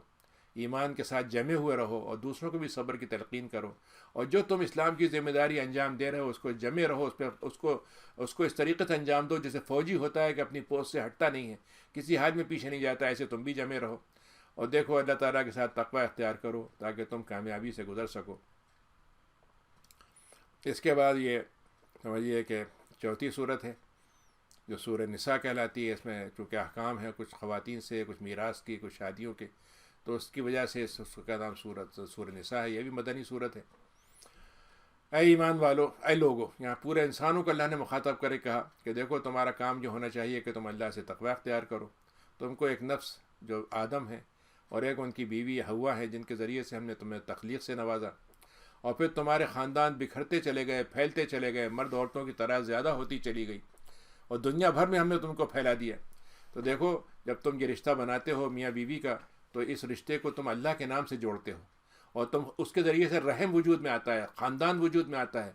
ایمان کے ساتھ جمے ہوئے رہو اور دوسروں کو بھی صبر کی تلقین کرو, اور جو تم اسلام کی ذمہ داری انجام دے رہے ہو اس کو جمے رہو, اس کو اس طریقے سے انجام دو جیسے فوجی ہوتا ہے کہ اپنی پوسٹ سے ہٹتا نہیں ہے, کسی حال میں پیچھے نہیں جاتا, ایسے تم بھی جمے رہو. اور دیکھو اللہ تعالیٰ کے ساتھ تقوی اختیار کرو تاکہ تم کامیابی سے گزر سکو. اس کے بعد یہ سمجھیے کہ چوتھی صورت ہے جو سورہ نساء کہلاتی ہے. اس میں چونکہ احکام ہیں کچھ خواتین سے, کچھ میراث کی, کچھ شادیوں کے, تو اس کی وجہ سے اس کا نام سورہ نساء ہے. یہ بھی مدنی صورت ہے. اے ایمان والو, اے لوگو, یہاں پورے انسانوں کو اللہ نے مخاطب کرے کہا کہ دیکھو تمہارا کام جو ہونا چاہیے کہ تم اللہ سے تقوی اختیار کرو. تم کو ایک نفس جو آدم ہے اور ایک ان کی بیوی ہوا ہے جن کے ذریعے سے ہم نے تمہیں تخلیق سے نوازا, اور پھر تمہارے خاندان بکھرتے چلے گئے, پھیلتے چلے گئے, مرد عورتوں کی طرح زیادہ ہوتی چلی گئی اور دنیا بھر میں ہم نے تم کو پھیلا دیا. تو دیکھو جب تم یہ رشتہ بناتے ہو میاں بیوی کا تو اس رشتے کو تم اللہ کے نام سے جوڑتے ہو اور تم اس کے ذریعے سے رحم وجود میں آتا ہے, خاندان وجود میں آتا ہے,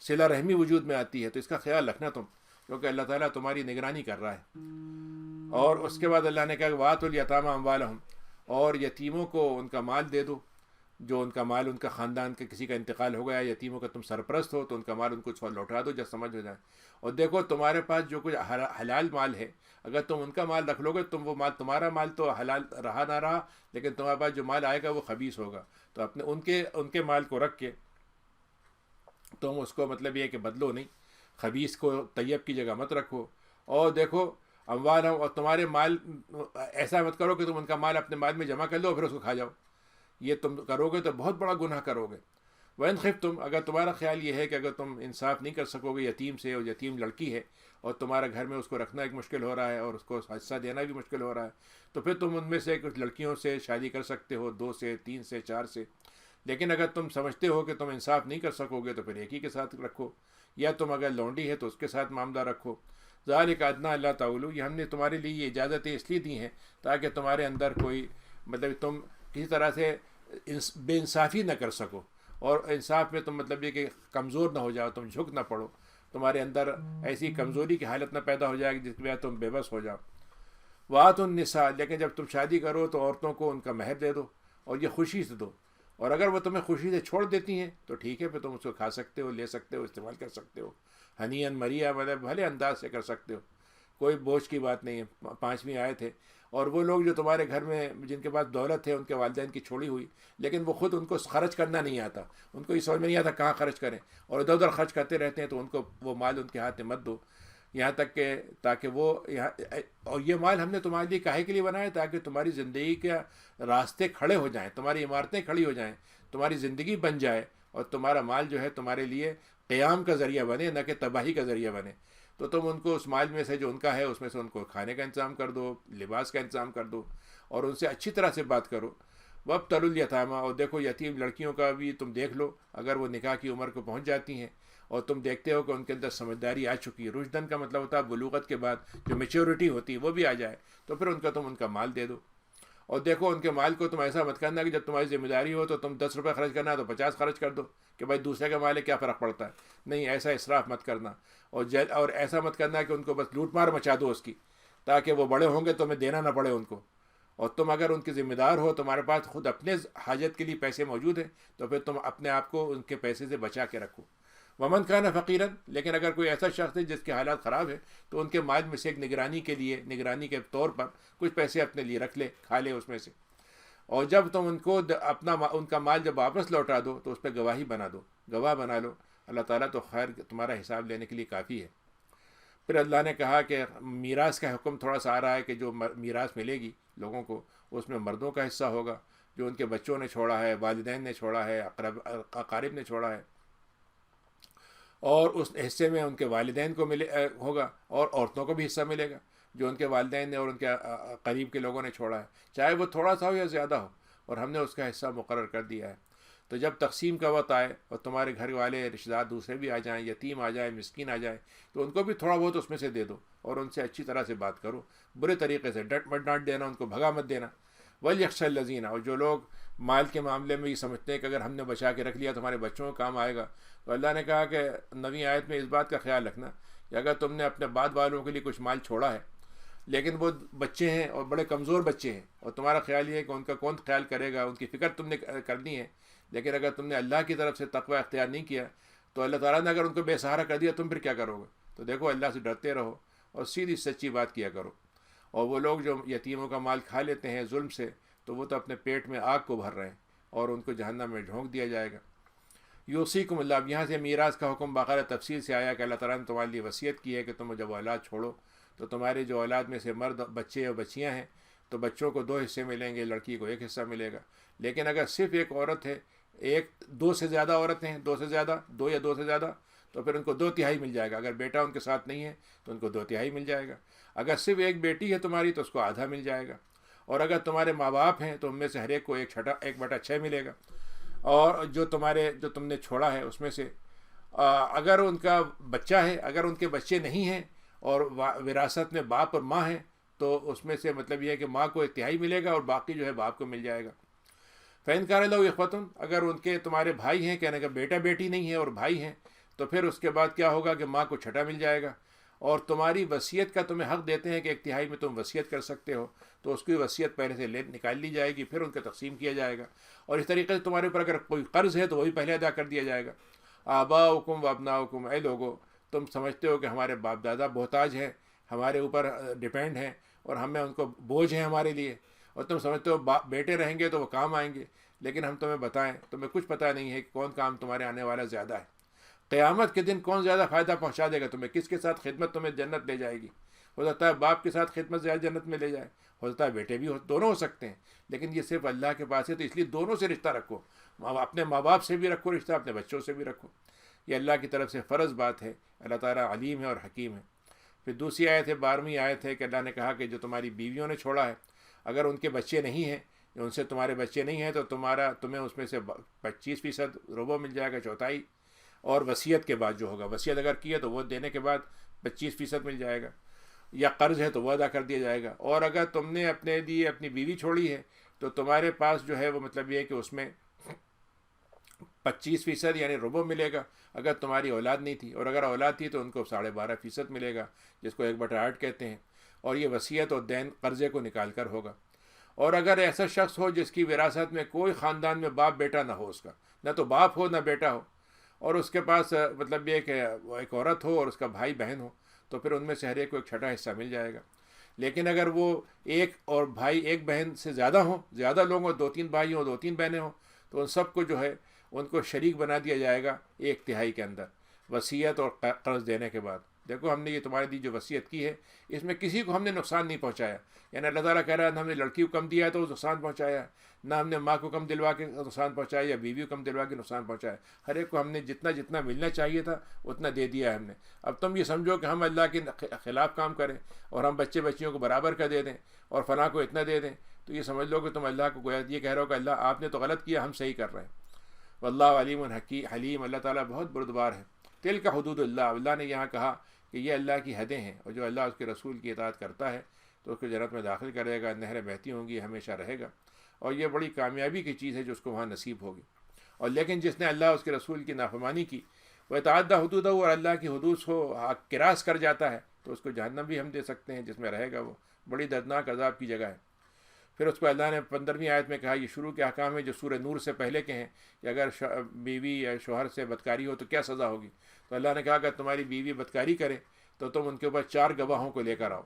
صلہ رحمی وجود میں آتی ہے. تو اس کا خیال رکھنا تم, کیونکہ اللہ تعالیٰ تمہاری نگرانی کر رہا ہے. اور اس کے بعد اللہ نے کہا کہ وَآتُوا الْيَتَامَىٰ أَمْوَالَهُمْ, اور یتیموں کو ان کا مال دے دو, جو ان کا مال ان کا خاندان کے کسی کا انتقال ہو گیا, یتیموں کا تم سرپرست ہو تو ان کا مال ان کو لوٹا دو جب سمجھ ہو جائے. اور دیکھو تمہارے پاس جو کچھ حلال مال ہے اگر تم ان کا مال رکھ لو گے تم وہ مال, تمہارا مال تو حلال رہا نہ رہا, لیکن تمہارے پاس جو مال آئے گا وہ خبیث ہوگا. تو اپنے ان کے مال کو رکھ کے تم اس کو مطلب یہ کہ بدلو نہیں, خبیث کو طیب کی جگہ مت رکھو. اور دیکھو اموال اور تمہارے مال ایسا مت کرو کہ تم ان کا مال اپنے مال میں جمع کر لو اور پھر اس کو کھا جاؤ. یہ تم کرو گے تو بہت بڑا گناہ کرو گے. وَإِنْ خِفْتُمْ, اگر تمہارا خیال یہ ہے کہ اگر تم انصاف نہیں کر سکو گے یتیم سے, اور یتیم لڑکی ہے اور تمہارا گھر میں اس کو رکھنا ایک مشکل ہو رہا ہے اور اس کو حصہ دینا بھی مشکل ہو رہا ہے, تو پھر تم ان میں سے کچھ لڑکیوں سے شادی کر سکتے ہو, 2 سے 3 سے 4 سے. لیکن اگر تم سمجھتے ہو کہ تم انصاف نہیں کر سکو گے تو پھر ایک ہی کے ساتھ رکھو, یا تم اگر لونڈی ہے تو اس کے ساتھ معاملہ رکھو. ذالک ادنیٰ اللہ تعالیٰ, یہ ہم نے تمہارے لیے یہ اجازتیں اس لیے دی ہیں تاکہ تمہارے اندر کوئی مطلب تم کسی طرح سے بے انصافی نہ کر سکو, اور انصاف میں تم مطلب یہ کہ کمزور نہ ہو جاؤ, تم جھک نہ پڑو, تمہارے اندر ایسی کمزوری کی حالت نہ پیدا ہو جائے جس کی وجہ تم بے بس ہو جاؤ. وات النساء، لیکن جب تم شادی کرو تو عورتوں کو ان کا مہر دے دو اور یہ خوشی سے دو، اور اگر وہ تمہیں خوشی سے چھوڑ دیتی ہیں تو ٹھیک ہے، پھر تم اس کو کھا سکتے ہو، لے سکتے ہو، استعمال کر سکتے ہو، ہنین مریا، مطلب بھلے انداز سے کر سکتے ہو، کوئی بوجھ کی بات نہیں ہے۔ 5ویں آیت ہے، اور وہ لوگ جو تمہارے گھر میں جن کے پاس دولت ہے ان کے والدین کی چھوڑی ہوئی، لیکن وہ خود ان کو خرچ کرنا نہیں آتا، ان کو یہ سمجھ میں نہیں آتا کہاں خرچ کریں، اور ادھر ادھر خرچ کرتے رہتے ہیں، تو ان کو وہ مال ان کے ہاتھ میں مت دو، یہاں تک کہ تاکہ وہ یہاں، اور یہ مال ہم نے تمہارے لیے کاہے کے لیے بنایا، تاکہ تمہاری زندگی کے راستے کھڑے ہو جائیں، تمہاری عمارتیں کھڑی ہو جائیں، تمہاری زندگی بن جائے، اور تمہارا مال جو ہے تمہارے لیے قیام کا ذریعہ بنے، نہ کہ تباہی کا ذریعہ بنے۔ تو تم ان کو اس مال میں سے جو ان کا ہے اس میں سے ان کو کھانے کا انتظام کر دو، لباس کا انتظام کر دو، اور ان سے اچھی طرح سے بات کرو۔ وابتلوا الیتامى، اور دیکھو یتیم لڑکیوں کا بھی تم دیکھ لو، اگر وہ نکاح کی عمر کو پہنچ جاتی ہیں اور تم دیکھتے ہو کہ ان کے اندر سمجھداری آ چکی ہے، رشدن کا مطلب ہوتا ہے بلوغت کے بعد جو میچورٹی ہوتی ہے وہ بھی آ جائے، تو پھر ان کا مال دے دو۔ اور دیکھو ان کے مال کو تم ایسا مت کرنا کہ جب تمہاری ذمہ داری ہو تو تم 10 روپے خرچ کرنا ہے تو 50 خرچ کر دو، کہ بھائی دوسرے کا مال ہے کیا فرق پڑتا ہے، نہیں، ایسا اسراف مت کرنا، اور ایسا مت کرنا کہ ان کو بس لوٹ مار مچا دو اس کی، تاکہ وہ بڑے ہوں گے تو تمہیں دینا نہ پڑے ان کو، اور تم اگر ان کے ذمہ دار ہو، تمہارے پاس خود اپنے حاجت کے لیے پیسے موجود ہیں، تو پھر تم اپنے آپ کو ان کے پیسے سے بچا کے رکھو۔ ومن کان فقیرا، لیکن اگر کوئی ایسا شخص ہے جس کے حالات خراب ہے، تو ان کے مال میں سے ایک نگرانی کے طور پر کچھ پیسے اپنے لیے رکھ لے، کھا لے اس میں سے، اور جب تم ان کو ان کا مال جب واپس لوٹا دو تو اس پہ گواہی بنا دو، گواہ بنا لو، اللہ تعالیٰ تو خیر تمہارا حساب لینے کے لیے کافی ہے۔ پھر اللہ نے کہا کہ میراث کا حکم تھوڑا سا آ رہا ہے کہ جو میراث ملے گی لوگوں کو، اس میں مردوں کا حصہ ہوگا، جو ان کے بچوں نے چھوڑا ہے، والدین نے چھوڑا ہے، اقارب نے چھوڑا ہے، اور اس حصے میں ان کے والدین کو ہوگا، اور عورتوں کو بھی حصہ ملے گا جو ان کے والدین نے اور ان کے قریب کے لوگوں نے چھوڑا ہے، چاہے وہ تھوڑا سا ہو یا زیادہ ہو، اور ہم نے اس کا حصہ مقرر کر دیا ہے۔ تو جب تقسیم کا وقت آئے اور تمہارے گھر والے رشتہ دار دوسرے بھی آ جائیں، یتیم آ جائے، مسکین آ جائے، تو ان کو بھی تھوڑا بہت اس میں سے دے دو، اور ان سے اچھی طرح سے بات کرو، برے طریقے سے ڈٹ مت ڈانٹ دینا، ان کو بھگا مت دینا۔ وَلْيَخْشَ الَّذِينَ، اور جو لوگ مال کے معاملے میں یہ سمجھتے ہیں کہ اگر ہم نے بچا کے رکھ لیا تو ہمارے بچوں کو کام آئے گا، تو اللہ نے کہا کہ 9ویں آیت میں اس بات کا خیال رکھنا کہ اگر تم نے اپنے بعد والوں کے لیے کچھ مال چھوڑا ہے، لیکن وہ بچے ہیں اور بڑے کمزور بچے ہیں، اور تمہارا خیال یہ ہے کہ ان کا کون خیال کرے گا، ان کی فکر تم نے کرنی ہے، لیکن اگر تم نے اللہ کی طرف سے تقوی اختیار نہیں کیا تو اللہ تعالیٰ نے اگر ان کو بے سہارا کر دیا تم پھر کیا کرو گے؟ تو دیکھو اللہ سے ڈرتے رہو اور سیدھی سچی بات کیا کرو۔ اور وہ لوگ جو یتیموں کا مال کھا لیتے ہیں ظلم سے، تو وہ تو اپنے پیٹ میں آگ کو بھر رہے ہیں، اور ان کو جہنم میں جھونک دیا جائے گا۔ یوصیکم اللہ، اب یہاں سے میراث کا حکم باقاعدہ تفصیل سے آیا کہ اللہ تعالیٰ نے تمہارے لیے وصیت کی ہے کہ تم جب اولاد چھوڑو تو تمہارے جو اولاد میں سے مرد بچے اور بچیاں ہیں تو بچوں کو 2 حصے ملیں گے، لڑکی کو 1 حصہ ملے گا، لیکن اگر صرف ایک عورت ہے، 2 سے زیادہ عورتیں ہیں، 2 سے زیادہ، 2 یا 2 سے زیادہ، تو پھر ان کو 2/3 مل جائے گا، اگر بیٹا ان کے ساتھ نہیں ہے تو ان کو 2/3 مل جائے گا، اگر صرف ایک بیٹی ہے تمہاری تو اس کو آدھا مل جائے گا، اور اگر تمہارے ماں باپ ہیں تو ان میں سے ہر ایک کو 1/6 ملے گا، اور جو تم نے چھوڑا ہے اس میں سے اگر ان کا بچہ ہے، اگر ان کے بچے نہیں ہیں اور وراثت میں باپ اور ماں ہیں تو اس میں سے مطلب یہ ہے کہ ماں کو 1/3 ملے گا اور باقی جو ہے باپ کو مل جائے گا۔ فَإِنْ كَانَ لَهُ إِخْوَةٌ، اگر ان کے تمہارے بھائی ہیں، کہنے کا بیٹا بیٹی نہیں ہے اور بھائی ہیں، تو پھر اس کے بعد کیا ہوگا کہ ماں کو 1/6 مل جائے گا، اور تمہاری وصیت کا تمہیں حق دیتے ہیں کہ 1/3 میں تم وصیت کر سکتے ہو، تو اس کی وصیت پہلے سے نکال لی جائے گی، پھر ان کا تقسیم کیا جائے گا، اور اس طریقے سے تمہارے اوپر اگر کوئی قرض ہے تو وہی پہلے ادا کر دیا جائے گا۔ آباؤکم و ابناؤکم، اے لوگو تم سمجھتے ہو کہ ہمارے باپ دادا محتاج ہیں، ہمارے اوپر ڈیپینڈ ہیں، اور ہمیں ان کو بوجھ ہیں ہمارے لیے، اور تم سمجھتے ہو بیٹے رہیں گے تو وہ کام آئیں گے، لیکن ہم تمہیں بتائیں، تمہیں کچھ پتہ نہیں ہے کہ کون کام تمہارے آنے والا زیادہ ہے، قیامت کے دن کون زیادہ فائدہ پہنچا دے گا تمہیں، کس کے ساتھ خدمت تمہیں جنت لے جائے گی۔ ہو سکتا ہے باپ کے ساتھ خدمت زیادہ جنت میں لے جائے، ہو سکتا ہے بیٹے بھی دونوں ہو سکتے ہیں، لیکن یہ صرف اللہ کے پاس ہے، تو اس لیے دونوں سے رشتہ رکھو، اپنے ماں باپ سے بھی رکھو رشتہ، اپنے بچوں سے بھی رکھو، یہ اللہ کی طرف سے فرض بات ہے، اللہ تعالیٰ علیم ہے اور حکیم ہے۔ پھر دوسری آیت ہے، 12ویں آیت ہے کہ اللہ نے کہا کہ جو تمہاری بیویوں نے چھوڑا ہے، اگر ان کے بچے نہیں ہیں، ان سے تمہارے بچے نہیں ہیں، تو تمہیں اس میں سے 25% ربع مل جائے گا، 1/4، اور وصیت کے بعد جو ہوگا، وصیت اگر کی ہے تو وہ دینے کے بعد 25% مل جائے گا، یا قرض ہے تو وہ ادا کر دیا جائے گا، اور اگر تم نے اپنے لیے اپنی بیوی چھوڑی ہے تو تمہارے پاس جو ہے وہ مطلب یہ ہے کہ اس میں 25% یعنی ربع ملے گا اگر تمہاری اولاد نہیں تھی، اور اگر اولاد تھی تو ان کو 12.5% ملے گا، جس کو 1/8 کہتے ہیں، اور یہ وصیت اور دین قرضے کو نکال کر ہوگا۔ اور اگر ایسا شخص ہو جس کی وراثت میں کوئی خاندان میں باپ بیٹا نہ ہو، اس کا نہ تو باپ ہو نہ بیٹا ہو، اور اس کے پاس مطلب یہ کہ ایک عورت ہو اور اس کا بھائی بہن ہو، تو پھر ان میں سے ہر ایک کو ایک چھٹا حصہ مل جائے گا۔ لیکن اگر وہ ایک اور بھائی ایک بہن سے زیادہ ہوں، زیادہ لوگ ہوں، 2-3 بھائی ہوں 2-3 بہنیں ہوں، تو ان سب کو جو ہے ان کو شریک بنا دیا جائے گا 1/3 کے اندر، وصیت اور قرض دینے کے بعد۔ دیکھو ہم نے یہ تمہارے دی جو وصیت کی ہے، اس میں کسی کو ہم نے نقصان نہیں پہنچایا، یعنی اللہ تعالیٰ کہہ رہا ہے نہ ہم نے لڑکی کو کم دیا ہے تو نقصان پہنچایا، نہ ہم نے ماں کو کم دلوا کے نقصان پہنچایا یا بیوی کو کم دلوا کے نقصان پہنچایا، ہر ایک کو ہم نے جتنا جتنا ملنا چاہیے تھا اتنا دے دیا ہے ہم نے۔ اب تم یہ سمجھو کہ ہم اللہ کے خلاف کام کریں اور ہم بچے بچیوں کو برابر کا دے دیں اور فلاں کو اتنا دے دیں، تو یہ سمجھ لو کہ تم اللہ کو گویا یہ کہہ رہے ہو کہ اللہ آپ نے تو غلط کیا، ہم صحیح کر رہے ہیں۔ واللہ علیم حلیم، اللہ تعالیٰ بہت بردبار ہے۔ تلک حدود اللہ، اللہ نے یہاں کہا کہ یہ اللہ کی حدیں ہیں، اور جو اللہ اس کے رسول کی اطاعت کرتا ہے تو اس کو جنت میں داخل کرے گا، نہریں بہتی ہوں گی، ہمیشہ رہے گا، اور یہ بڑی کامیابی کی چیز ہے جو اس کو وہاں نصیب ہوگی۔ اور لیکن جس نے اللہ اس کے رسول کی نافرمانی کی، وہ تعدی حدودہ اور اللہ کی حدود کو کراس کر جاتا ہے، تو اس کو جہنم بھی ہم دے سکتے ہیں جس میں رہے گا، وہ بڑی دردناک عذاب کی جگہ ہے۔ پھر اس کو اللہ نے 15ویں آیت میں کہا، یہ شروع کے احکام ہیں جو سورہ نور سے پہلے کے ہیں، کہ اگر بیوی یا شوہر سے بدکاری ہو تو کیا سزا ہوگی۔ تو اللہ نے کہا اگر تمہاری بیوی بدکاری کرے تو تم ان کے اوپر 4 گواہوں کو لے کر آؤ،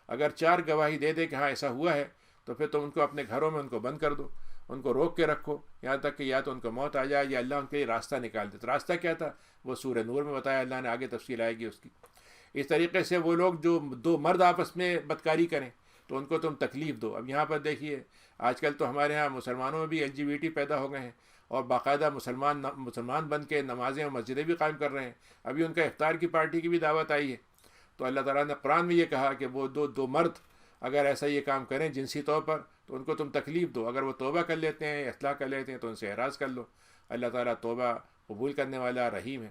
اگر 4 گواہی دے دے کہ ہاں ایسا ہوا ہے تو پھر تم ان کو اپنے گھروں میں ان کو بند کر دو، ان کو روک کے رکھو یہاں تک کہ یا تو ان کو موت آ جائے یا اللہ ان کے لیے راستہ نکال دے۔ تو راستہ کیا تھا وہ سورہ نور میں بتایا، اللہ نے آگے تفصیل آئے گی اس کی۔ اس طریقے سے وہ لوگ جو 2 مرد آپس میں بدکاری کریں تو ان کو تم تکلیف دو۔ اب یہاں پر دیکھیے آج کل تو ہمارے ہاں مسلمانوں میں بھی LGBT پیدا ہو گئے ہیں، اور باقاعدہ مسلمان بن کے نمازیں اور مسجدیں بھی قائم کر رہے ہیں۔ ابھی ان کا افطار کی پارٹی کی بھی دعوت آئی ہے۔ تو اللہ تعالیٰ نے قرآن میں یہ کہا کہ وہ دو مرد اگر ایسا یہ کام کریں جنسی طور پر تو ان کو تم تکلیف دو، اگر وہ توبہ کر لیتے ہیں، اصلاح کر لیتے ہیں تو ان سے اعراض کر لو۔ اللہ تعالیٰ توبہ قبول کرنے والا رحیم ہے۔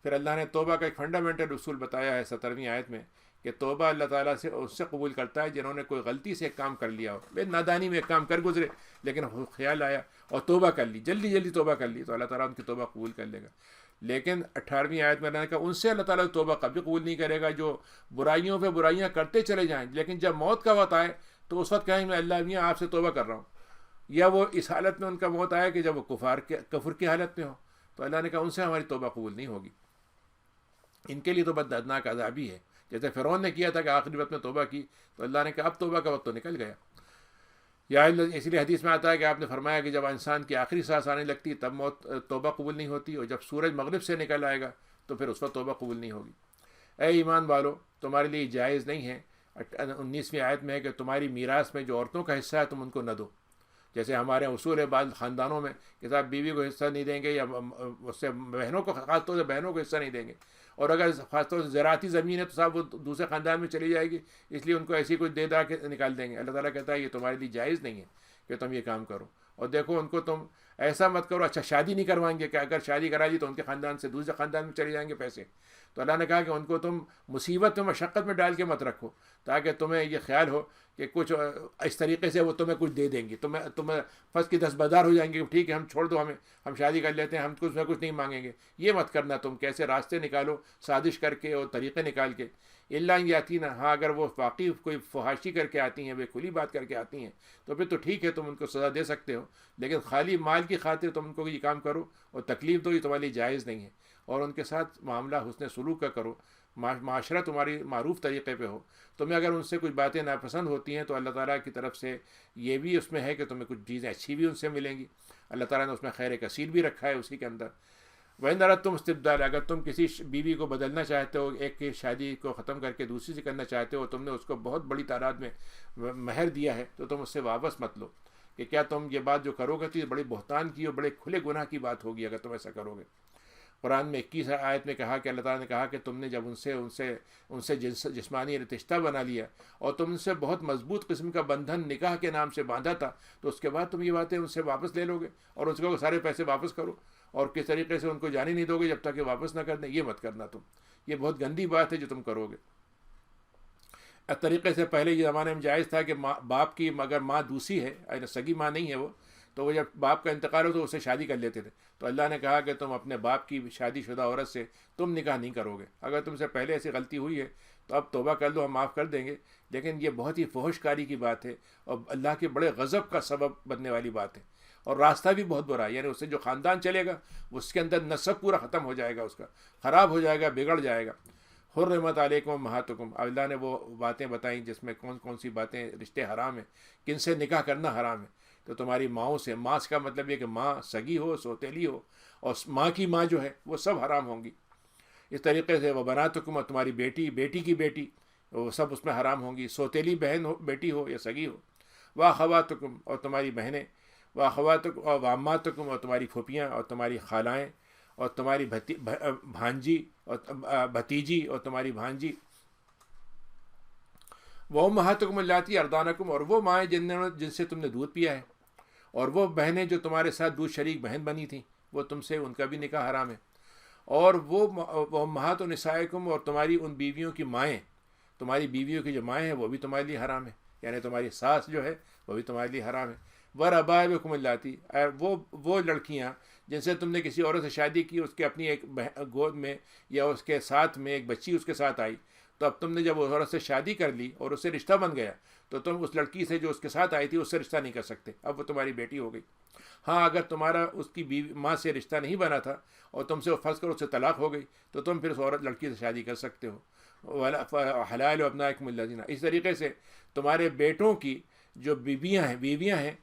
پھر اللہ نے توبہ کا ایک فنڈامنٹل اصول بتایا ہے 17ویں آیت میں، کہ توبہ اللہ تعالیٰ سے اس سے قبول کرتا ہے جنہوں نے کوئی غلطی سے ایک کام کر لیا ہو، بے نادانی میں ایک کام کر گزرے لیکن خیال آیا اور توبہ کر لی، جلدی توبہ کر لی، تو اللہ تعالیٰ ان کی توبہ قبول کر لے گا۔ لیکن 18ویں آیت میں اللہ نے کہا ان سے اللہ تعالیٰ توبہ کبھی قبول نہیں کرے گا جو برائیوں پہ برائیاں کرتے چلے جائیں، لیکن جب موت کا وقت آئے تو اس وقت کہیں میں اللہ میاں آپ سے توبہ کر رہا ہوں، یا وہ اس حالت میں ان کا موت آئے کہ جب وہ کفر کی حالت میں ہو، تو اللہ نے کہا ان سے ہماری توبہ قبول نہیں ہوگی، ان کے لیے تو بد دردناک عذابی ہے۔ جیسے فرعون نے کیا تھا کہ آخری وقت میں توبہ کی، تو اللہ نے کہا اب توبہ کا وقت تو نکل گیا۔ یا اس لیے حدیث میں آتا ہے کہ آپ نے فرمایا کہ جب انسان کی آخری سانس آنے لگتی تب موت توبہ قبول نہیں ہوتی، اور جب سورج مغرب سے نکل آئے گا تو پھر اس وقت توبہ قبول نہیں ہوگی۔ اے ایمان والو، تمہارے لیے جائز نہیں ہے، 19ویں آیت میں ہے کہ تمہاری میراث میں جو عورتوں کا حصہ ہے تم ان کو نہ دو۔ جیسے ہمارے اصول ہے بعض خاندانوں میں کہ صاحب بیوی کو حصہ نہیں دیں گے، یا اس سے بہنوں کو، خاص طور سے بہنوں کو حصہ نہیں دیں گے، اور اگر خاص طور سے زراعتی زمین ہے تو صاحب وہ دوسرے خاندان میں چلی جائے گی، اس لیے ان کو ایسی کوئی دے دا کے نکال دیں گے۔ اللہ تعالیٰ کہتا ہے یہ تمہارے لیے جائز نہیں ہے کہ تم یہ کام کرو، اور دیکھو ان کو تم ایسا مت کرو، اچھا شادی نہیں کروائیں گے کہ اگر شادی کرا دی تو ان کے خاندان سے دوسرے خاندان میں چلے جائیں گے پیسے، تو اللہ نے کہا کہ ان کو تم مصیبت میں مشقت میں ڈال کے مت رکھو، تاکہ تمہیں یہ خیال ہو کہ کچھ اس طریقے سے وہ تمہیں کچھ دے دیں گی، تمہیں فس کی دستبردار ہو جائیں گے، ٹھیک ہے ہم چھوڑ دو، ہم شادی کر لیتے ہیں، ہم کچھ نہ کچھ نہیں مانگیں گے۔ یہ مت کرنا، تم کیسے راستے نکالو سازش کر کے اور طریقے نکال کے۔ اللہ یاتی نا، ہاں اگر وہ واقعی کوئی فحاشی کر کے آتی ہیں، وہ کھلی بات کر کے آتی ہیں تو پھر تو ٹھیک ہے، تم ان کو سزا دے سکتے ہو، لیکن خالی مال کی خاطر تم ان کو یہ کام کرو اور تکلیف دو، یہ تمہارے لیے جائز نہیں ہے۔ اور ان کے ساتھ معاملہ حسن سلوک کا کرو، معاشرہ تمہاری معروف طریقے پہ ہو۔ تمہیں اگر ان سے کچھ باتیں ناپسند ہوتی ہیں تو اللہ تعالیٰ کی طرف سے یہ بھی اس میں ہے کہ تمہیں کچھ چیزیں اچھی بھی ان سے ملیں گی، اللہ تعالیٰ نے اس میں خیر کثیر بھی رکھا ہے اسی کے اندر۔ وَإِنْ أَرَدْتُمْ اسْتِبْدَالَ، اگر تم کسی بیوی کو بدلنا چاہتے ہو، ایک کی شادی کو ختم کر کے دوسری سے کرنا چاہتے ہو، تم نے اس کو بہت بڑی تعداد میں مہر دیا ہے، تو تم اس سے واپس مت لو، کہ کیا تم یہ بات جو کرو گے تو یہ بڑے بہتان کی اور بڑے کھلے گناہ کی بات ہوگی اگر تم ایسا کرو گے۔ قرآن میں 21 آیت میں کہا کہ اللہ تعالیٰ نے کہا کہ تم نے جب ان سے جسمانی رشتہ بنا لیا اور تم سے بہت مضبوط قسم کا بندھن نکاح کے نام سے باندھا تھا، تو اس کے بعد تم یہ باتیں ان سے واپس لے لو گے اور اس کو سارے پیسے واپس کرو، اور کس طریقے سے ان کو جانے نہیں دو گے جب تک کہ واپس نہ کر دیں، یہ مت کرنا تم، یہ بہت گندی بات ہے جو تم کرو گے۔ اس طریقے سے پہلے یہ زمانے میں جائز تھا کہ باپ کی اگر ماں دوسری ہے، سگی ماں نہیں ہے وہ، تو وہ جب باپ کا انتقال ہو تو اسے شادی کر لیتے تھے. تو اللہ نے کہا کہ تم اپنے باپ کی شادی شدہ عورت سے تم نکاح نہیں کرو گے. اگر تم سے پہلے ایسی غلطی ہوئی ہے تو اب توبہ کر لو, ہم معاف کر دیں گے. لیکن یہ بہت ہی فحش کاری کی بات ہے اور اللہ کے بڑے غضب کا سبب بننے والی بات ہے, اور راستہ بھی بہت برا ہے. یعنی اس سے جو خاندان چلے گا اس کے اندر نسب پورا ختم ہو جائے گا, اس کا خراب ہو جائے گا, بگڑ جائے گا. حرمت علیکم امہاتکم, اللہ نے وہ باتیں بتائیں جس میں کون کون سی باتیں رشتے حرام ہیں, کن سے نکاح کرنا حرام ہے. تو تمہاری ماؤں سے, ماں کا مطلب یہ کہ ماں سگی ہو, سوتیلی ہو, اور ماں کی ماں جو ہے وہ سب حرام ہوں گی. اس طریقے سے وہ بناتکم, اور تمہاری بیٹی, بیٹی کی بیٹی, وہ سب اس میں حرام ہوں گی, سوتیلی بہن ہو, بیٹی ہو یا سگی ہو. واخواتکم, اور تمہاری بہنیں, واخواتکم اور واماتکم, اور تمہاری پھوپھیاں اور تمہاری خالائیں, اور تمہاری بھانجی اور بھتیجی اور تمہاری بھانجی. وامہاتکم اللاتی ارضعنکم, اور وہ مائیں جن سے تم نے دودھ پیا ہے, اور وہ بہنیں جو تمہارے ساتھ دودھ شریک بہن بنی تھیں وہ تم سے, ان کا بھی نکاح حرام ہے. اور وہ امہات نسائکم, اور تمہاری ان بیویوں کی مائیں, تمہاری بیویوں کی جو مائیں ہیں وہ بھی تمہارے لیے حرام ہے, یعنی تمہاری ساس جو ہے وہ بھی تمہارے لیے حرام ہے. وربائبکم اللاتی, وہ لڑکیاں جن سے تم نے کسی عورت سے شادی کی, اس کے اپنی ایک گود میں یا اس کے ساتھ میں ایک بچی اس کے ساتھ آئی, تو اب تم نے جب اس عورت سے شادی کر لی اور اس سے رشتہ بن گیا تو تم اس لڑکی سے جو اس کے ساتھ آئی تھی اس سے رشتہ نہیں کر سکتے, اب وہ تمہاری بیٹی ہو گئی. ہاں اگر تمہارا اس کی بیوی ماں سے رشتہ نہیں بنا تھا اور تم سے فرض کرو اس سے طلاق ہو گئی تو تم پھر اس عورت لڑکی سے شادی کر سکتے ہو. حلال ابنائکم الذین, اس طریقے سے تمہارے بیٹوں کی جو بیویاں ہیں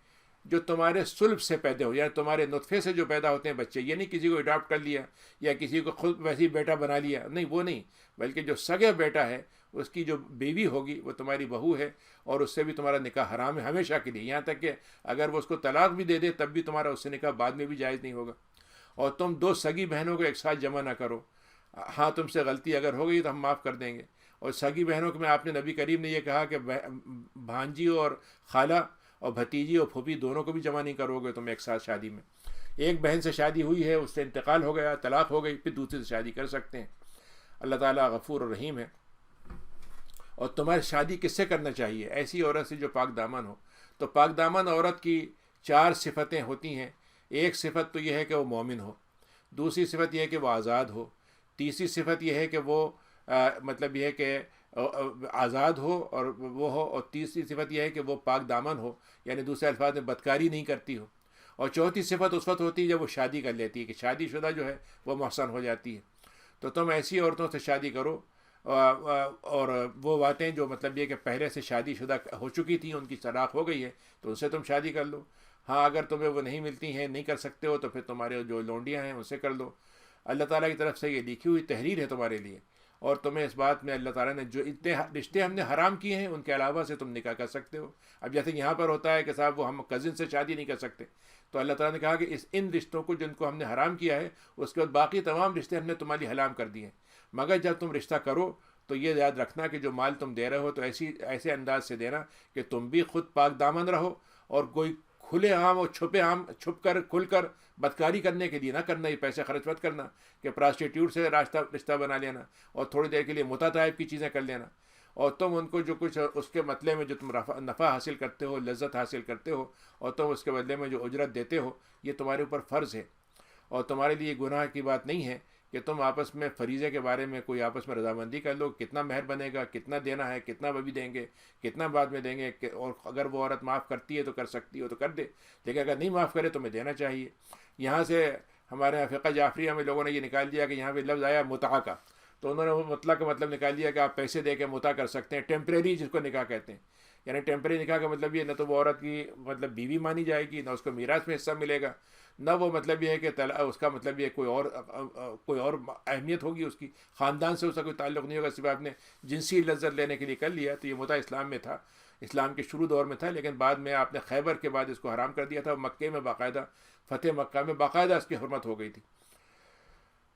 جو تمہارے صلب سے پیدا ہو, یعنی تمہارے نطفے سے جو پیدا ہوتے ہیں بچے, یہ نہیں کسی کو اڈاپٹ کر لیا یا کسی کو خود ویسی بیٹا بنا لیا, نہیں وہ نہیں, بلکہ جو سگا بیٹا ہے اس کی جو بیوی ہوگی وہ تمہاری بہو ہے, اور اس سے بھی تمہارا نکاح حرام ہے ہمیشہ کے لیے, یہاں تک کہ اگر وہ اس کو طلاق بھی دے دے تب بھی تمہارا اس سے نکاح بعد میں بھی جائز نہیں ہوگا. اور تم دو سگی بہنوں کو ایک ساتھ جمع نہ کرو. ہاں تم سے غلطی اگر ہو گئی تو ہم معاف کر دیں گے. اور سگی بہنوں کے میں آپ نے نبی کریم نے یہ کہا کہ بھانجی اور خالہ اور بھتیجی اور پھوپھی دونوں کو بھی جمع نہیں کرو گے تم ایک ساتھ شادی میں. ایک بہن سے شادی ہوئی ہے, اس سے انتقال ہو گیا, طلاق ہو گئی, پھر دوسری سے شادی کر سکتے ہیں. اللہ تعالیٰ غفور و رحیم ہے. اور تمہاری شادی کس سے کرنا چاہیے؟ ایسی عورت سے جو پاک دامن ہو. تو پاک دامن عورت کی 4 صفتیں ہوتی ہیں. ایک صفت تو یہ ہے کہ وہ مومن ہو, دوسری صفت یہ ہے کہ وہ آزاد ہو, تیسری صفت یہ ہے کہ وہ مطلب یہ ہے کہ آزاد ہو اور وہ ہو, اور تیسری صفت یہ ہے کہ وہ پاک دامن ہو, یعنی دوسرے الفاظ میں بدکاری نہیں کرتی ہو. اور چوتھی صفت اس وقت ہوتی ہے جب وہ شادی کر لیتی ہے, کہ شادی شدہ جو ہے وہ محسن ہو جاتی ہے. تو تم ایسی عورتوں سے شادی کرو, اور وہ باتیں جو مطلب یہ کہ پہلے سے شادی شدہ ہو چکی تھیں, ان کی طلاق ہو گئی ہے تو ان سے تم شادی کر لو. ہاں اگر تمہیں وہ نہیں ملتی ہیں, نہیں کر سکتے ہو, تو پھر تمہارے جو لونڈیاں ہیں ان سے کر لو. اللہ تعالیٰ کی طرف سے یہ لکھی ہوئی تحریر ہے تمہارے لیے, اور تمہیں اس بات میں اللہ تعالیٰ نے جو اتنے رشتے ہم نے حرام کیے ہیں ان کے علاوہ سے تم نکاح کر سکتے ہو. اب جیسے یہاں پر ہوتا ہے کہ صاحب وہ ہم کزن سے شادی نہیں کر سکتے, تو اللہ تعالیٰ نے کہا کہ ان رشتوں کو جن کو ہم نے حرام کیا ہے اس کے بعد باقی تمام رشتے ہم نے تمہاری حرام کر دیے ہیں. مگر جب تم رشتہ کرو تو یہ یاد رکھنا کہ جو مال تم دے رہے ہو تو ایسے انداز سے دینا کہ تم بھی خود پاک دامن رہو, اور کوئی کھلے عام اور چھپ کر کھل کر بدکاری کرنے کے لیے نہ کرنا. یہ پیسے خرچ مت کرنا کہ پراسٹیٹیوٹ سے رشتہ بنا لینا اور تھوڑی دیر کے لیے متع ٹائپ کی چیزیں کر لینا, اور تم ان کو جو کچھ اس کے بدلے میں جو تم نفع حاصل کرتے ہو, لذت حاصل کرتے ہو, اور تم اس کے بدلے میں جو اجرت دیتے ہو, یہ تمہارے اوپر فرض ہے. اور تمہارے لیے گناہ کی بات نہیں ہے کہ تم آپس میں فریضے کے بارے میں کوئی آپس میں رضامندی کر لو, کتنا مہر بنے گا, کتنا دینا ہے, کتنا ابھی دیں گے, کتنا بعد میں دیں گے, اور اگر وہ عورت معاف کرتی ہے تو کر سکتی ہو تو کر دے, لیکن اگر نہیں معاف کرے تو میں دینا چاہیے. یہاں سے ہمارے یہاں فقہ جعفریہ میں لوگوں نے یہ نکال دیا کہ یہاں پہ لفظ آیا متعہ کا, تو انہوں نے وہ مطلق کا مطلب نکال دیا کہ آپ پیسے دے کے متعہ کر سکتے ہیں, ٹیمپریری جس کو نکاح کہتے ہیں. یعنی ٹیمپریری نکاح کا مطلب یہ نہ تو وہ عورت کی مطلب بیوی مانی جائے گی, نہ اس کو میراث میں حصہ ملے گا, نہ وہ مطلب یہ ہے کہ اس کا مطلب یہ کوئی اور اہمیت ہوگی, اس کی خاندان سے اس کا کوئی تعلق نہیں ہوگا, صرف آپ نے جنسی لذت لینے کے لیے کر لیا. تو یہ متعہ اسلام میں تھا, اسلام کے شروع دور میں تھا, لیکن بعد میں آپ نے خیبر کے بعد اس کو حرام کر دیا تھا. مکے میں باقاعدہ, فتح مکہ میں باقاعدہ اس کی حرمت ہو گئی تھی.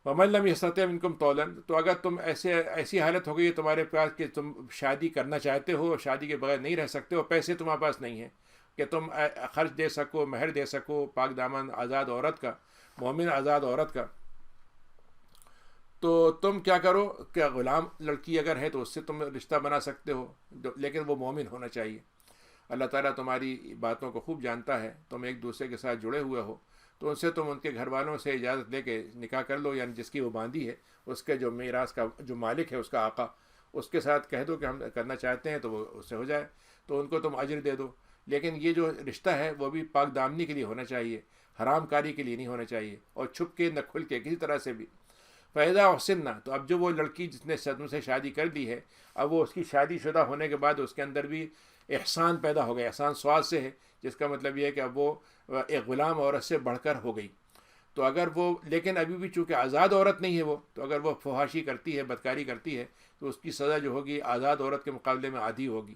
وَمَن لَّمْ يَسْتَطِعْ مِنكُمْ طَوْلًا, تو اگر تم ایسی حالت ہو گئی ہے تمہارے پاس کہ تم شادی کرنا چاہتے ہو اور شادی کے بغیر نہیں رہ سکتے ہو, پیسے تمہارے پاس نہیں ہیں کہ تم خرچ دے سکو, مہر دے سکو پاک دامن آزاد عورت کا, مومن آزاد عورت کا, تو تم کیا کرو کہ غلام لڑکی اگر ہے تو اس سے تم رشتہ بنا سکتے ہو, لیکن وہ مومن ہونا چاہیے. اللہ تعالیٰ تمہاری باتوں کو خوب جانتا ہے، تم ایک دوسرے کے ساتھ جڑے ہوئے ہو، تو ان سے تم ان کے گھر والوں سے اجازت لے کے نکاح کر لو، یعنی جس کی وہ باندھی ہے اس کے جو میراث کا جو مالک ہے اس کا آقا، اس کے ساتھ کہہ دو کہ ہم کرنا چاہتے ہیں تو وہ اس سے ہو جائے، تو ان کو تم اجر دے دو۔ لیکن یہ جو رشتہ ہے وہ بھی پاک دامنی کے لیے ہونا چاہیے، حرام کاری کے لیے نہیں ہونا چاہیے، اور چھپ کے نہ کھل کے کسی طرح سے بھی۔ فیضا حسنہ، تو اب جو وہ لڑکی جس نے تم سے شادی کر دی ہے، اب وہ اس کی شادی شدہ ہونے کے بعد اس کے اندر بھی احسان پیدا ہو گیا۔ احسان سواد سے ہے، جس کا مطلب یہ ہے کہ اب وہ ایک غلام عورت سے بڑھ کر ہو گئی۔ تو اگر وہ، لیکن ابھی بھی چونکہ آزاد عورت نہیں ہے وہ، تو اگر وہ فحاشی کرتی ہے، بدکاری کرتی ہے، تو اس کی سزا جو ہوگی آزاد عورت کے مقابلے میں آدھی ہوگی۔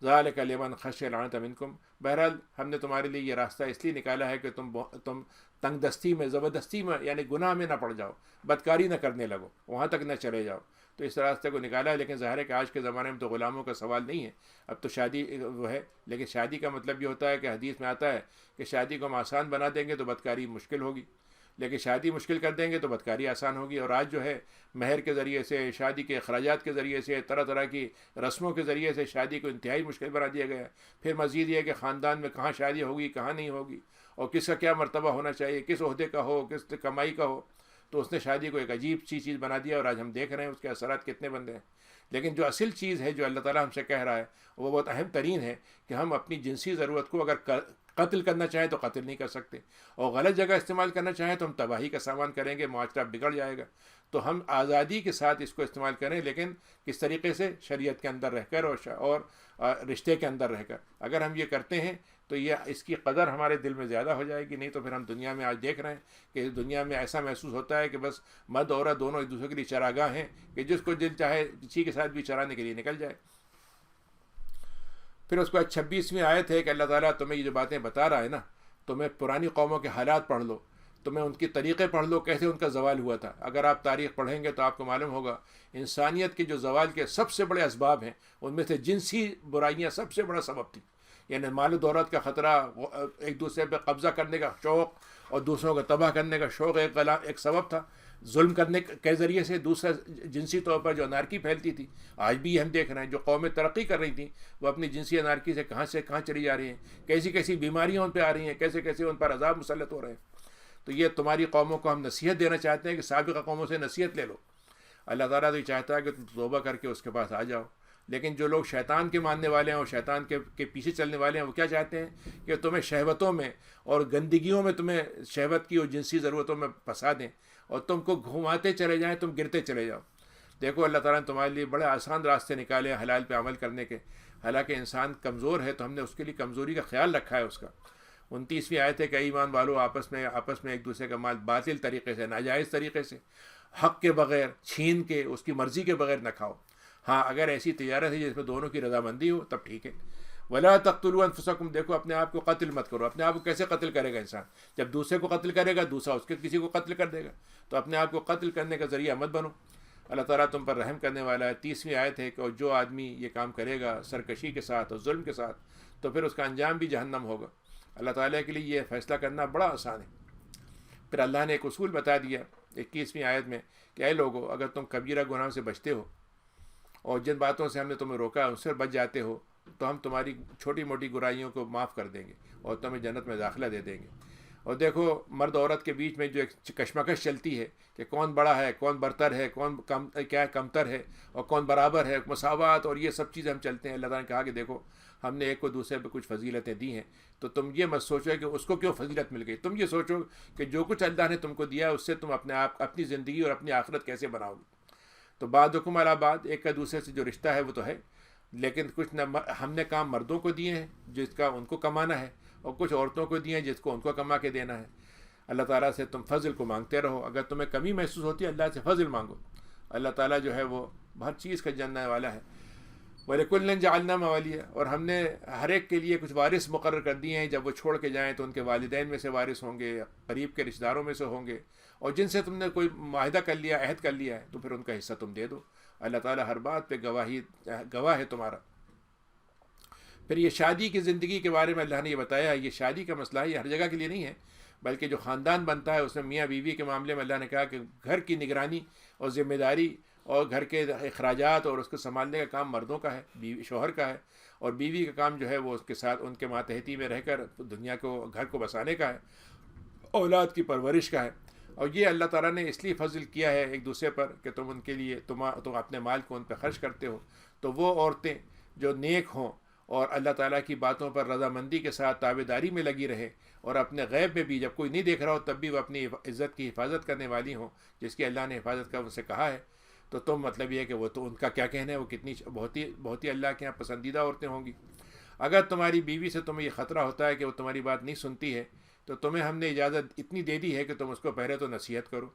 ذالک لمن خشی العنت منکم، بہرحال ہم نے تمہارے لیے یہ راستہ اس لیے نکالا ہے کہ تم تنگ دستی میں، زبردستی میں، یعنی گناہ میں نہ پڑ جاؤ، بدکاری نہ کرنے لگو، وہاں تک نہ چلے جاؤ، تو اس راستے کو نکالا ہے۔ لیکن ظاہر ہے کہ آج کے زمانے میں تو غلاموں کا سوال نہیں ہے، اب تو شادی وہ ہے، لیکن شادی کا مطلب یہ ہوتا ہے کہ حدیث میں آتا ہے کہ شادی کو ہم آسان بنا دیں گے تو بدکاری مشکل ہوگی، لیکن شادی مشکل کر دیں گے تو بدکاری آسان ہوگی۔ اور آج جو ہے مہر کے ذریعے سے، شادی کے اخراجات کے ذریعے سے، طرح طرح کی رسموں کے ذریعے سے شادی کو انتہائی مشکل بنا دیا گیا ہے۔ پھر مزید یہ ہے کہ خاندان میں کہاں شادی ہوگی، کہاں نہیں ہوگی، اور کس کا کیا مرتبہ ہونا چاہیے، کس عہدے کا ہو، کس کمائی کا ہو، تو اس نے شادی کو ایک عجیب سی چیز بنا دیا، اور آج ہم دیکھ رہے ہیں اس کے اثرات کتنے بندے ہیں۔ لیکن جو اصل چیز ہے جو اللہ تعالیٰ ہم سے کہہ رہا ہے وہ بہت اہم ترین ہے کہ ہم اپنی جنسی ضرورت کو اگر قتل کرنا چاہیں تو قتل نہیں کر سکتے، اور غلط جگہ استعمال کرنا چاہیں تو ہم تباہی کا سامان کریں گے، معاشرہ بگڑ جائے گا۔ تو ہم آزادی کے ساتھ اس کو استعمال کریں، لیکن کس طریقے سے؟ شریعت کے اندر رہ کر اور رشتے کے اندر رہ کر۔ اگر ہم یہ کرتے ہیں تو یہ اس کی قدر ہمارے دل میں زیادہ ہو جائے گی، نہیں تو پھر ہم دنیا میں آج دیکھ رہے ہیں کہ دنیا میں ایسا محسوس ہوتا ہے کہ بس مرد عورت دونوں ایک دوسرے کے لیے چراگاہ ہیں، کہ جس کو دل چاہے کسی کے ساتھ بھی چرانے کے لیے نکل جائے۔ پھر اس کے بعد 26ویں آیت ہے کہ اللہ تعالیٰ تمہیں یہ جو باتیں بتا رہا ہے نا، تمہیں پرانی قوموں کے حالات پڑھ لو، تمہیں ان کی طریقے پڑھ لو، کیسے ان کا زوال ہوا تھا۔ اگر آپ تاریخ پڑھیں گے تو آپ کو معلوم ہوگا انسانیت کے جو زوال کے سب سے بڑے اسباب ہیں ان میں سے جنسی برائیاں سب سے بڑا سبب تھی، یعنی مال و دولت کا خطرہ، ایک دوسرے پہ قبضہ کرنے کا شوق اور دوسروں کو تباہ کرنے کا شوق ایک سبب تھا، ظلم کرنے کے ذریعے سے۔ دوسرا جنسی طور پر جو انارکی پھیلتی تھی، آج بھی ہم دیکھ رہے ہیں جو قومیں ترقی کر رہی تھیں وہ اپنی جنسی انارکی سے کہاں چلی جا رہی ہیں، کیسی کیسی بیماریاں ان پہ آ رہی ہیں، کیسے کیسے ان پر عذاب مسلط ہو رہے ہیں۔ تو یہ تمہاری قوموں کو ہم نصیحت دینا چاہتے ہیں کہ سابقہ قوموں سے نصیحت لے لو۔ اللہ تعالیٰ تو یہ چاہتا ہے کہ تم توبہ کر کے اس کے پاس آ جاؤ، لیکن جو لوگ شیطان کے ماننے والے ہیں اور شیطان کے پیچھے چلنے والے ہیں وہ کیا چاہتے ہیں کہ تمہیں شہوتوں میں اور گندگیوں میں، تمہیں شہوت کی اور جنسی ضرورتوں میں پھنسا دیں اور تم کو گھماتے چلے جائیں، تم گرتے چلے جاؤ۔ دیکھو اللہ تعالیٰ نے تمہارے لیے بڑے آسان راستے نکالے ہیں حلال پہ عمل کرنے کے، حالانکہ انسان کمزور ہے تو ہم نے اس کے لیے کمزوری کا خیال رکھا ہے اس کا۔ 29ویں آیت ہے کہ ایمان والو آپس میں ایک دوسرے کا مال باطل طریقے سے، ناجائز طریقے سے، حق کے بغیر، چھین کے، اس کی مرضی کے بغیر نہ کھاؤ۔ ہاں اگر ایسی تجارت ہے جس میں دونوں کی رضامندی ہو تب ٹھیک ہے۔ ولا تقتلوا انفسکم، دیکھو اپنے آپ کو قتل مت کرو۔ اپنے آپ کو کیسے قتل کرے گا انسان؟ جب دوسرے کو قتل کرے گا دوسرا اس کے کسی کو قتل کر دے گا، تو اپنے آپ کو قتل کرنے کا ذریعہ مت بنو۔ اللہ تعالیٰ تم پر رحم کرنے والا ہے۔ 30ویں آیت ہے کہ جو آدمی یہ کام کرے گا سرکشی کے ساتھ اور ظلم کے ساتھ تو پھر اس کا انجام بھی جہنم ہوگا۔ اللہ تعالیٰ کے لیے یہ فیصلہ کرنا بڑا آسان ہے۔ پھر اللہ نے ایک اصول بتا دیا 21ویں آیت میں کہ اے لوگو، اگر تم کبیرہ گناہ سے بچتے ہو اور جن باتوں سے ہم نے تمہیں روکا ان سے بچ جاتے ہو تو ہم تمہاری چھوٹی موٹی برائیوں کو معاف کر دیں گے اور تمہیں جنت میں داخلہ دے دیں گے۔ اور دیکھو مرد عورت کے بیچ میں جو ایک کشمکش چلتی ہے کہ کون بڑا ہے، کون برتر ہے، کون کیا کمتر ہے اور کون برابر ہے، مساوات اور یہ سب چیزیں ہم چلتے ہیں۔ اللہ تعالیٰ نے کہا کہ دیکھو ہم نے ایک کو دوسرے پہ کچھ فضیلتیں دی ہیں، تو تم یہ مت سوچو کہ اس کو کیوں فضیلت مل گئی، تم یہ سوچو کہ جو کچھ اللہ نے تم کو دیا ہے اس سے تم اپنی زندگی اور اپنی آخرت کیسے بناؤ گے۔ تو بعضکم علی بعض، ایک کا دوسرے سے جو رشتہ ہے وہ تو ہے، لیکن کچھ ہم نے کام مردوں کو دیے ہیں جس کا ان کو کمانا ہے، اور کچھ عورتوں کو دیے ہیں جس کو ان کو کما کے دینا ہے۔ اللہ تعالیٰ سے تم فضل کو مانگتے رہو، اگر تمہیں کمی محسوس ہوتی ہے اللہ سے فضل مانگو۔ اللہ تعالیٰ جو ہے وہ ہر چیز کا جاننے والا ہے۔ وَلِكُلٍّ جَعَلْنَا مَوَالِيَ، اور ہم نے ہر ایک کے لیے کچھ وارث مقرر کر دیے ہیں، جب وہ چھوڑ کے جائیں تو ان کے والدین میں سے وارث ہوں گے، قریب کے رشتہ داروں میں سے ہوں گے، اور جن سے تم نے کوئی معاہدہ کر لیا، عہد کر لیا ہے تو پھر ان کا حصہ تم دے دو۔ اللہ تعالیٰ ہر بات پہ گواہ ہے تمہارا۔ پھر یہ شادی کی زندگی کے بارے میں اللہ نے یہ بتایا ہے، یہ شادی کا مسئلہ ہے، یہ ہر جگہ کے لیے نہیں ہے، بلکہ جو خاندان بنتا ہے اس میں میاں بیوی کے معاملے میں اللہ نے کہا کہ گھر کی نگرانی اور ذمہ داری اور گھر کے اخراجات اور اس کو سنبھالنے کا کام مردوں کا ہے، بیوی شوہر کا ہے، اور بیوی کا کام جو ہے وہ اس کے ساتھ ان کے ماتحتی میں رہ کر دنیا کو گھر کو بسانے کا ہے، اولاد کی پرورش کا ہے۔ اور یہ اللہ تعالیٰ نے اس لیے فضل کیا ہے ایک دوسرے پر کہ تم ان کے لیے تم اپنے مال کو ان پہ خرچ کرتے ہو، تو وہ عورتیں جو نیک ہوں اور اللہ تعالیٰ کی باتوں پر رضامندی کے ساتھ تابع داری میں لگی رہے، اور اپنے غیب میں بھی جب کوئی نہیں دیکھ رہا ہو تب بھی وہ اپنی عزت کی حفاظت کرنے والی ہوں، جس کی اللہ نے حفاظت کا ان سے کہا ہے، تو تم مطلب یہ ہے کہ وہ تو ان کا کیا کہنا ہے، وہ کتنی بہت ہی اللہ کے یہاں پسندیدہ عورتیں ہوں گی۔ اگر تمہاری بیوی سے تمہیں یہ خطرہ ہوتا ہے کہ وہ تمہاری بات نہیں سنتی ہے، تو تمہیں ہم نے اجازت اتنی دے دی ہے کہ تم اس کو پہلے تو نصیحت کرو،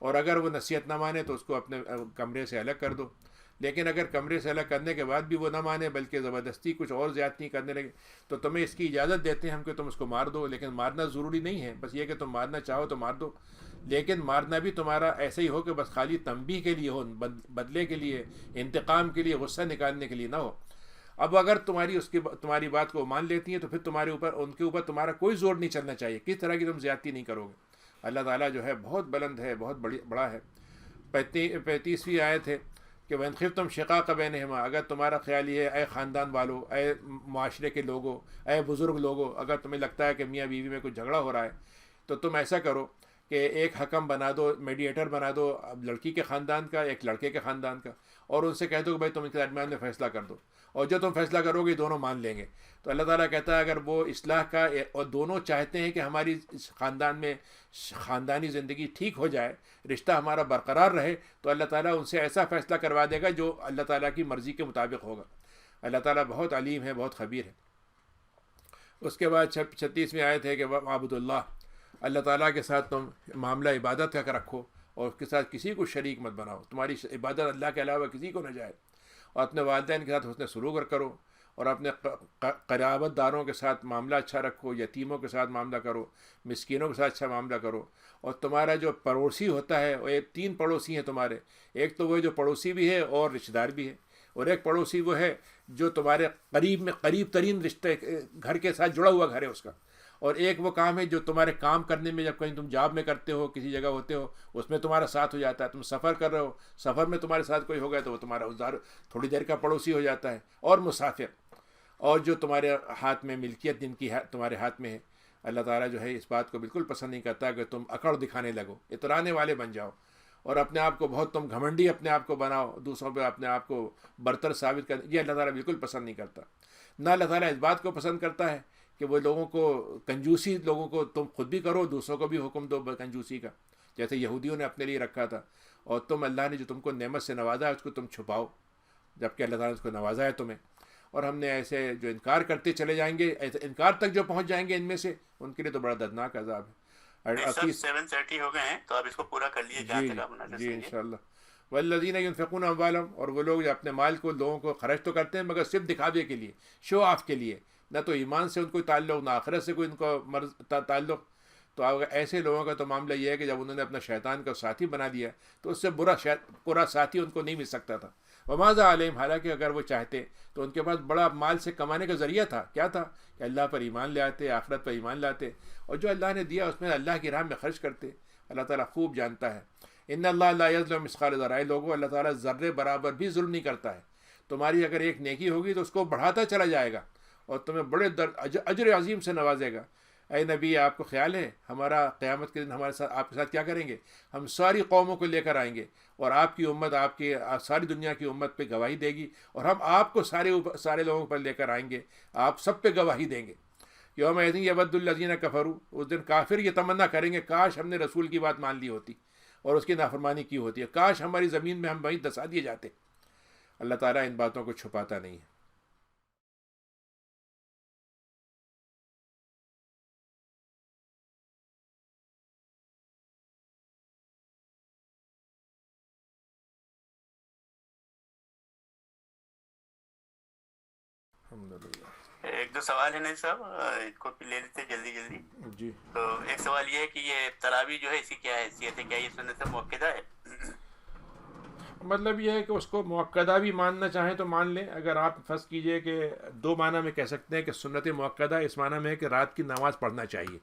اور اگر وہ نصیحت نہ مانے تو اس کو اپنے کمرے سے الگ کر دو۔ لیکن اگر کمرے سے الگ کرنے کے بعد بھی وہ نہ مانے بلکہ زبردستی کچھ اور زیادتی کرنے لگے، تو تمہیں اس کی اجازت دیتے ہیں ہم کہ تم اس کو مار دو، لیکن مارنا ضروری نہیں ہے، بس یہ کہ تم مارنا چاہو تو مار دو، لیکن مارنا بھی تمہارا ایسے ہی ہو کہ بس خالی تنبیہ کے لیے ہو، بدلے کے لیے، انتقام کے لیے، غصہ نکالنے کے لیے نہ ہو۔ اب اگر تمہاری بات کو مان لیتی ہیں تو پھر ان کے اوپر تمہارا کوئی زور نہیں چلنا چاہیے، کس طرح کی تم زیادتی نہیں کرو گے۔ اللہ تعالیٰ جو ہے بہت بلند ہے، بہت بڑا ہے۔ 35ویں آیت ہے کہ وَإِنْ خِفْتُمْ شِقَاقَ بَيْنِهِمَا، اگر تمہارا خیال یہ ہے اے خاندان والو، اے معاشرے کے لوگوں، اے بزرگ لوگوں، اگر تمہیں لگتا ہے کہ میاں بیوی میں کچھ جھگڑا ہو رہا ہے تو تم ایسا کرو کہ ایک حکم بنا دو، میڈیٹر بنا دو، لڑکی کے خاندان کا ایک لڑکے کے خاندان کا، اور ان سے کہہ دو کہ بھائی تم ان کے درمیان میں فیصلہ کر دو، اور جو تم فیصلہ کرو گے دونوں مان لیں گے۔ تو اللہ تعالیٰ کہتا ہے اگر وہ اصلاح کا اور دونوں چاہتے ہیں کہ ہماری خاندان میں خاندانی زندگی ٹھیک ہو جائے، رشتہ ہمارا برقرار رہے، تو اللہ تعالیٰ ان سے ایسا فیصلہ کروا دے گا جو اللہ تعالیٰ کی مرضی کے مطابق ہوگا۔ اللہ تعالیٰ بہت علیم ہے، بہت خبیر ہے۔ اس کے بعد 36ویں آیت ہے کہ وَعْبُدُوا اللَّهَ، اللہ تعالیٰ کے ساتھ تم معاملہ عبادت کا رکھو اور اس کے ساتھ کسی کو شریک مت بناؤ، تمہاری عبادت اللہ کے علاوہ کسی کو نہ جائے، اور اپنے والدین کے ساتھ حسن سلوک کرو، اور اپنے قرابت داروں کے ساتھ معاملہ اچھا رکھو، یتیموں کے ساتھ معاملہ کرو، مسکینوں کے ساتھ اچھا معاملہ کرو، اور تمہارا جو پڑوسی ہوتا ہے، وہ 3 پڑوسی ہیں تمہارے، ایک تو وہ جو پڑوسی بھی ہے اور رشتہ دار بھی ہے، اور ایک پڑوسی وہ ہے جو تمہارے قریب ترین رشتے گھر کے ساتھ جڑا ہوا گھر ہے اس کا، اور ایک وہ کام ہے جو تمہارے کام کرنے میں، جب کہیں تم جاب میں کرتے ہو، کسی جگہ ہوتے ہو، اس میں تمہارا ساتھ ہو جاتا ہے، تم سفر کر رہے ہو، سفر میں تمہارے ساتھ کوئی ہو گیا تو وہ تمہارا تھوڑی دیر کا پڑوسی ہو جاتا ہے، اور مسافر، اور جو تمہارے ہاتھ میں ملکیت جن کی تمہارے ہاتھ میں ہے۔ اللہ تعالیٰ جو ہے اس بات کو بالکل پسند نہیں کرتا کہ تم اکڑ دکھانے لگو، اترانے والے بن جاؤ، اور اپنے آپ کو بہت تم گھمنڈی اپنے آپ کو بناؤ، دوسروں پہ اپنے آپ کو برتر ثابت کر، یہ اللہ تعالیٰ بالکل پسند نہیں کرتا۔ نہ اللہ تعالیٰ اس بات کو پسند کرتا ہے کہ وہ لوگوں کو کنجوسی، لوگوں کو تم خود بھی کرو، دوسروں کو بھی حکم دو کنجوسی کا، جیسے یہودیوں نے اپنے لیے رکھا تھا، اور تم اللہ نے جو تم کو نعمت سے نوازا ہے اس کو تم چھپاؤ، جبکہ اللہ تعالیٰ نے اس کو نوازا ہے تمہیں۔ اور ہم نے ایسے جو انکار کرتے چلے جائیں گے، ایسے انکار تک جو پہنچ جائیں گے ان میں سے، ان کے لیے تو بڑا دردناک عذاب ہے۔ 7:30 ہو گئے ہیں تو آپ اس کو پورا کر لیے جہاں تک آپ نظر جی انشاءاللہ۔ والذین ینفقون اموالهم، اور وہ لوگ جو اپنے مال کو لوگوں کو خرچ تو کرتے ہیں مگر صرف دکھاوے کے لیے، شو آف کے لیے، نہ تو ایمان سے ان کو تعلق، نہ آخرت سے کوئی ان کو تعلق۔ تو ایسے لوگوں کا تو معاملہ یہ ہے کہ جب انہوں نے اپنا شیطان کا ساتھی بنا دیا تو اس سے برا ساتھی ان کو نہیں مل سکتا تھا۔ وماذا علیہم، حالانکہ اگر وہ چاہتے تو ان کے پاس بڑا مال سے کمانے کا ذریعہ تھا، کیا تھا کہ اللہ پر ایمان لے آتے، آخرت پر ایمان لاتے، اور جو اللہ نے دیا اس میں اللہ کی راہ میں خرچ کرتے۔ اللہ تعالیٰ خوب جانتا ہے۔ ان اللہ لا یظلم مثقال ذرہ، لوگوں اللہ تعالیٰ ذرے برابر بھی ظلم نہیں کرتا ہے۔ تمہاری اگر ایک نیکی ہوگی تو اس کو بڑھاتا چلا جائے گا اور تمہیں بڑے اجر عظیم سے نوازے گا۔ اے نبی، آپ کو خیال ہے ہمارا قیامت کے دن ہمارے ساتھ، آپ کے ساتھ کیا کریں گے؟ ہم ساری قوموں کو لے کر آئیں گے، اور آپ کی امت، آپ کی ساری دنیا کی امت پہ گواہی دے گی، اور ہم آپ کو سارے لوگوں پر لے کر آئیں گے، آپ سب پہ گواہی دیں گے۔ یوم یذین یود الذین کفروا، اس دن کافر یہ تمنا کریں گے کاش ہم نے رسول کی بات مان لی ہوتی اور اس کی نافرمانی کی ہوتی ہے، کاش ہماری زمین میں ہم وہیں دسا دیے جاتے۔ اللہ تعالیٰ ان باتوں کو چھپاتا نہیں ہے۔ ایک دو سوال ہے نہیں صاحب، ان کو لے لیتے جلدی جلدی۔ جی، تو ایک سوال یہ ہے کہ یہ تراویح جو ہے اسی کیا حیثیت ہے، کیا یہ سنت مؤکدہ ہے؟ مطلب یہ ہے کہ اس کو مؤکدہ بھی ماننا چاہیں تو مان لیں۔ اگر آپ فرض کیجئے کہ دو معنی میں کہہ سکتے ہیں کہ سنت مؤکدہ اس معنی میں ہے کہ رات کی نماز پڑھنا چاہیے،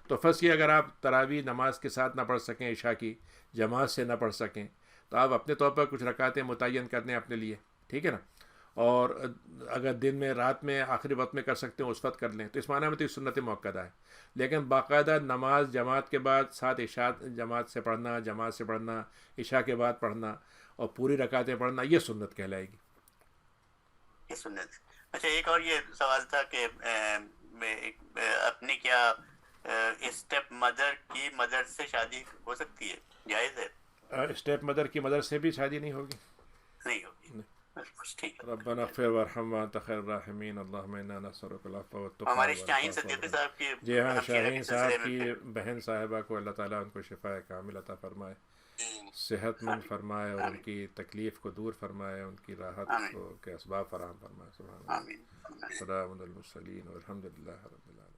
تو فرض کیے اگر آپ تراویح نماز کے ساتھ نہ پڑھ سکیں، عشاء کی جماعت سے نہ پڑھ سکیں، تو آپ اپنے طور پر کچھ رکعتیں متعین کر دیں اپنے لیے، ٹھیک ہے نا، اور اگر دن میں رات میں آخری وقت میں کر سکتے ہیں اس وقت کر لیں، تو اس معنی میں تو یہ سنت موقدہ ہے. لیکن باقاعدہ نماز جماعت کے بعد ساتھ عشاء جماعت سے پڑھنا، جماعت سے پڑھنا، عشاء کے بعد پڑھنا اور پوری رکعتیں پڑھنا، یہ سنت کہلائے گی. یہ سنت. اچھا ایک اور یہ سوال تھا کہ اپنی کیا اسٹیپ مدر کی مدر سے شادی ہو سکتی ہے، جائز ہے؟ اسٹیپ مدر کی مدر سے بھی شادی نہیں ہوگی؟ نہیں ہوگی. ٹھیک ہے. ربنا اغفر وارحم وانت خیر الراحمین اللہم انا نسألک العفو والتقی ہمارے شاہین والعفاف صدیقی والغنی. صاحب کی جی ہاں، ہمشیرہ شاہین کے صاحب سلسلے کی میں بہن صاحبہ کو اللہ تعالیٰ ان کو شفاء کامل عطا فرمائے، صحت مند فرمائے اور ان کی تکلیف کو دور فرمائے، ان کی راحت آمین کو کے اسباب فراہم فرمائے. سبحان اللہ. آمین. سلام علی المرسلین والحمد للہ رب العالمین.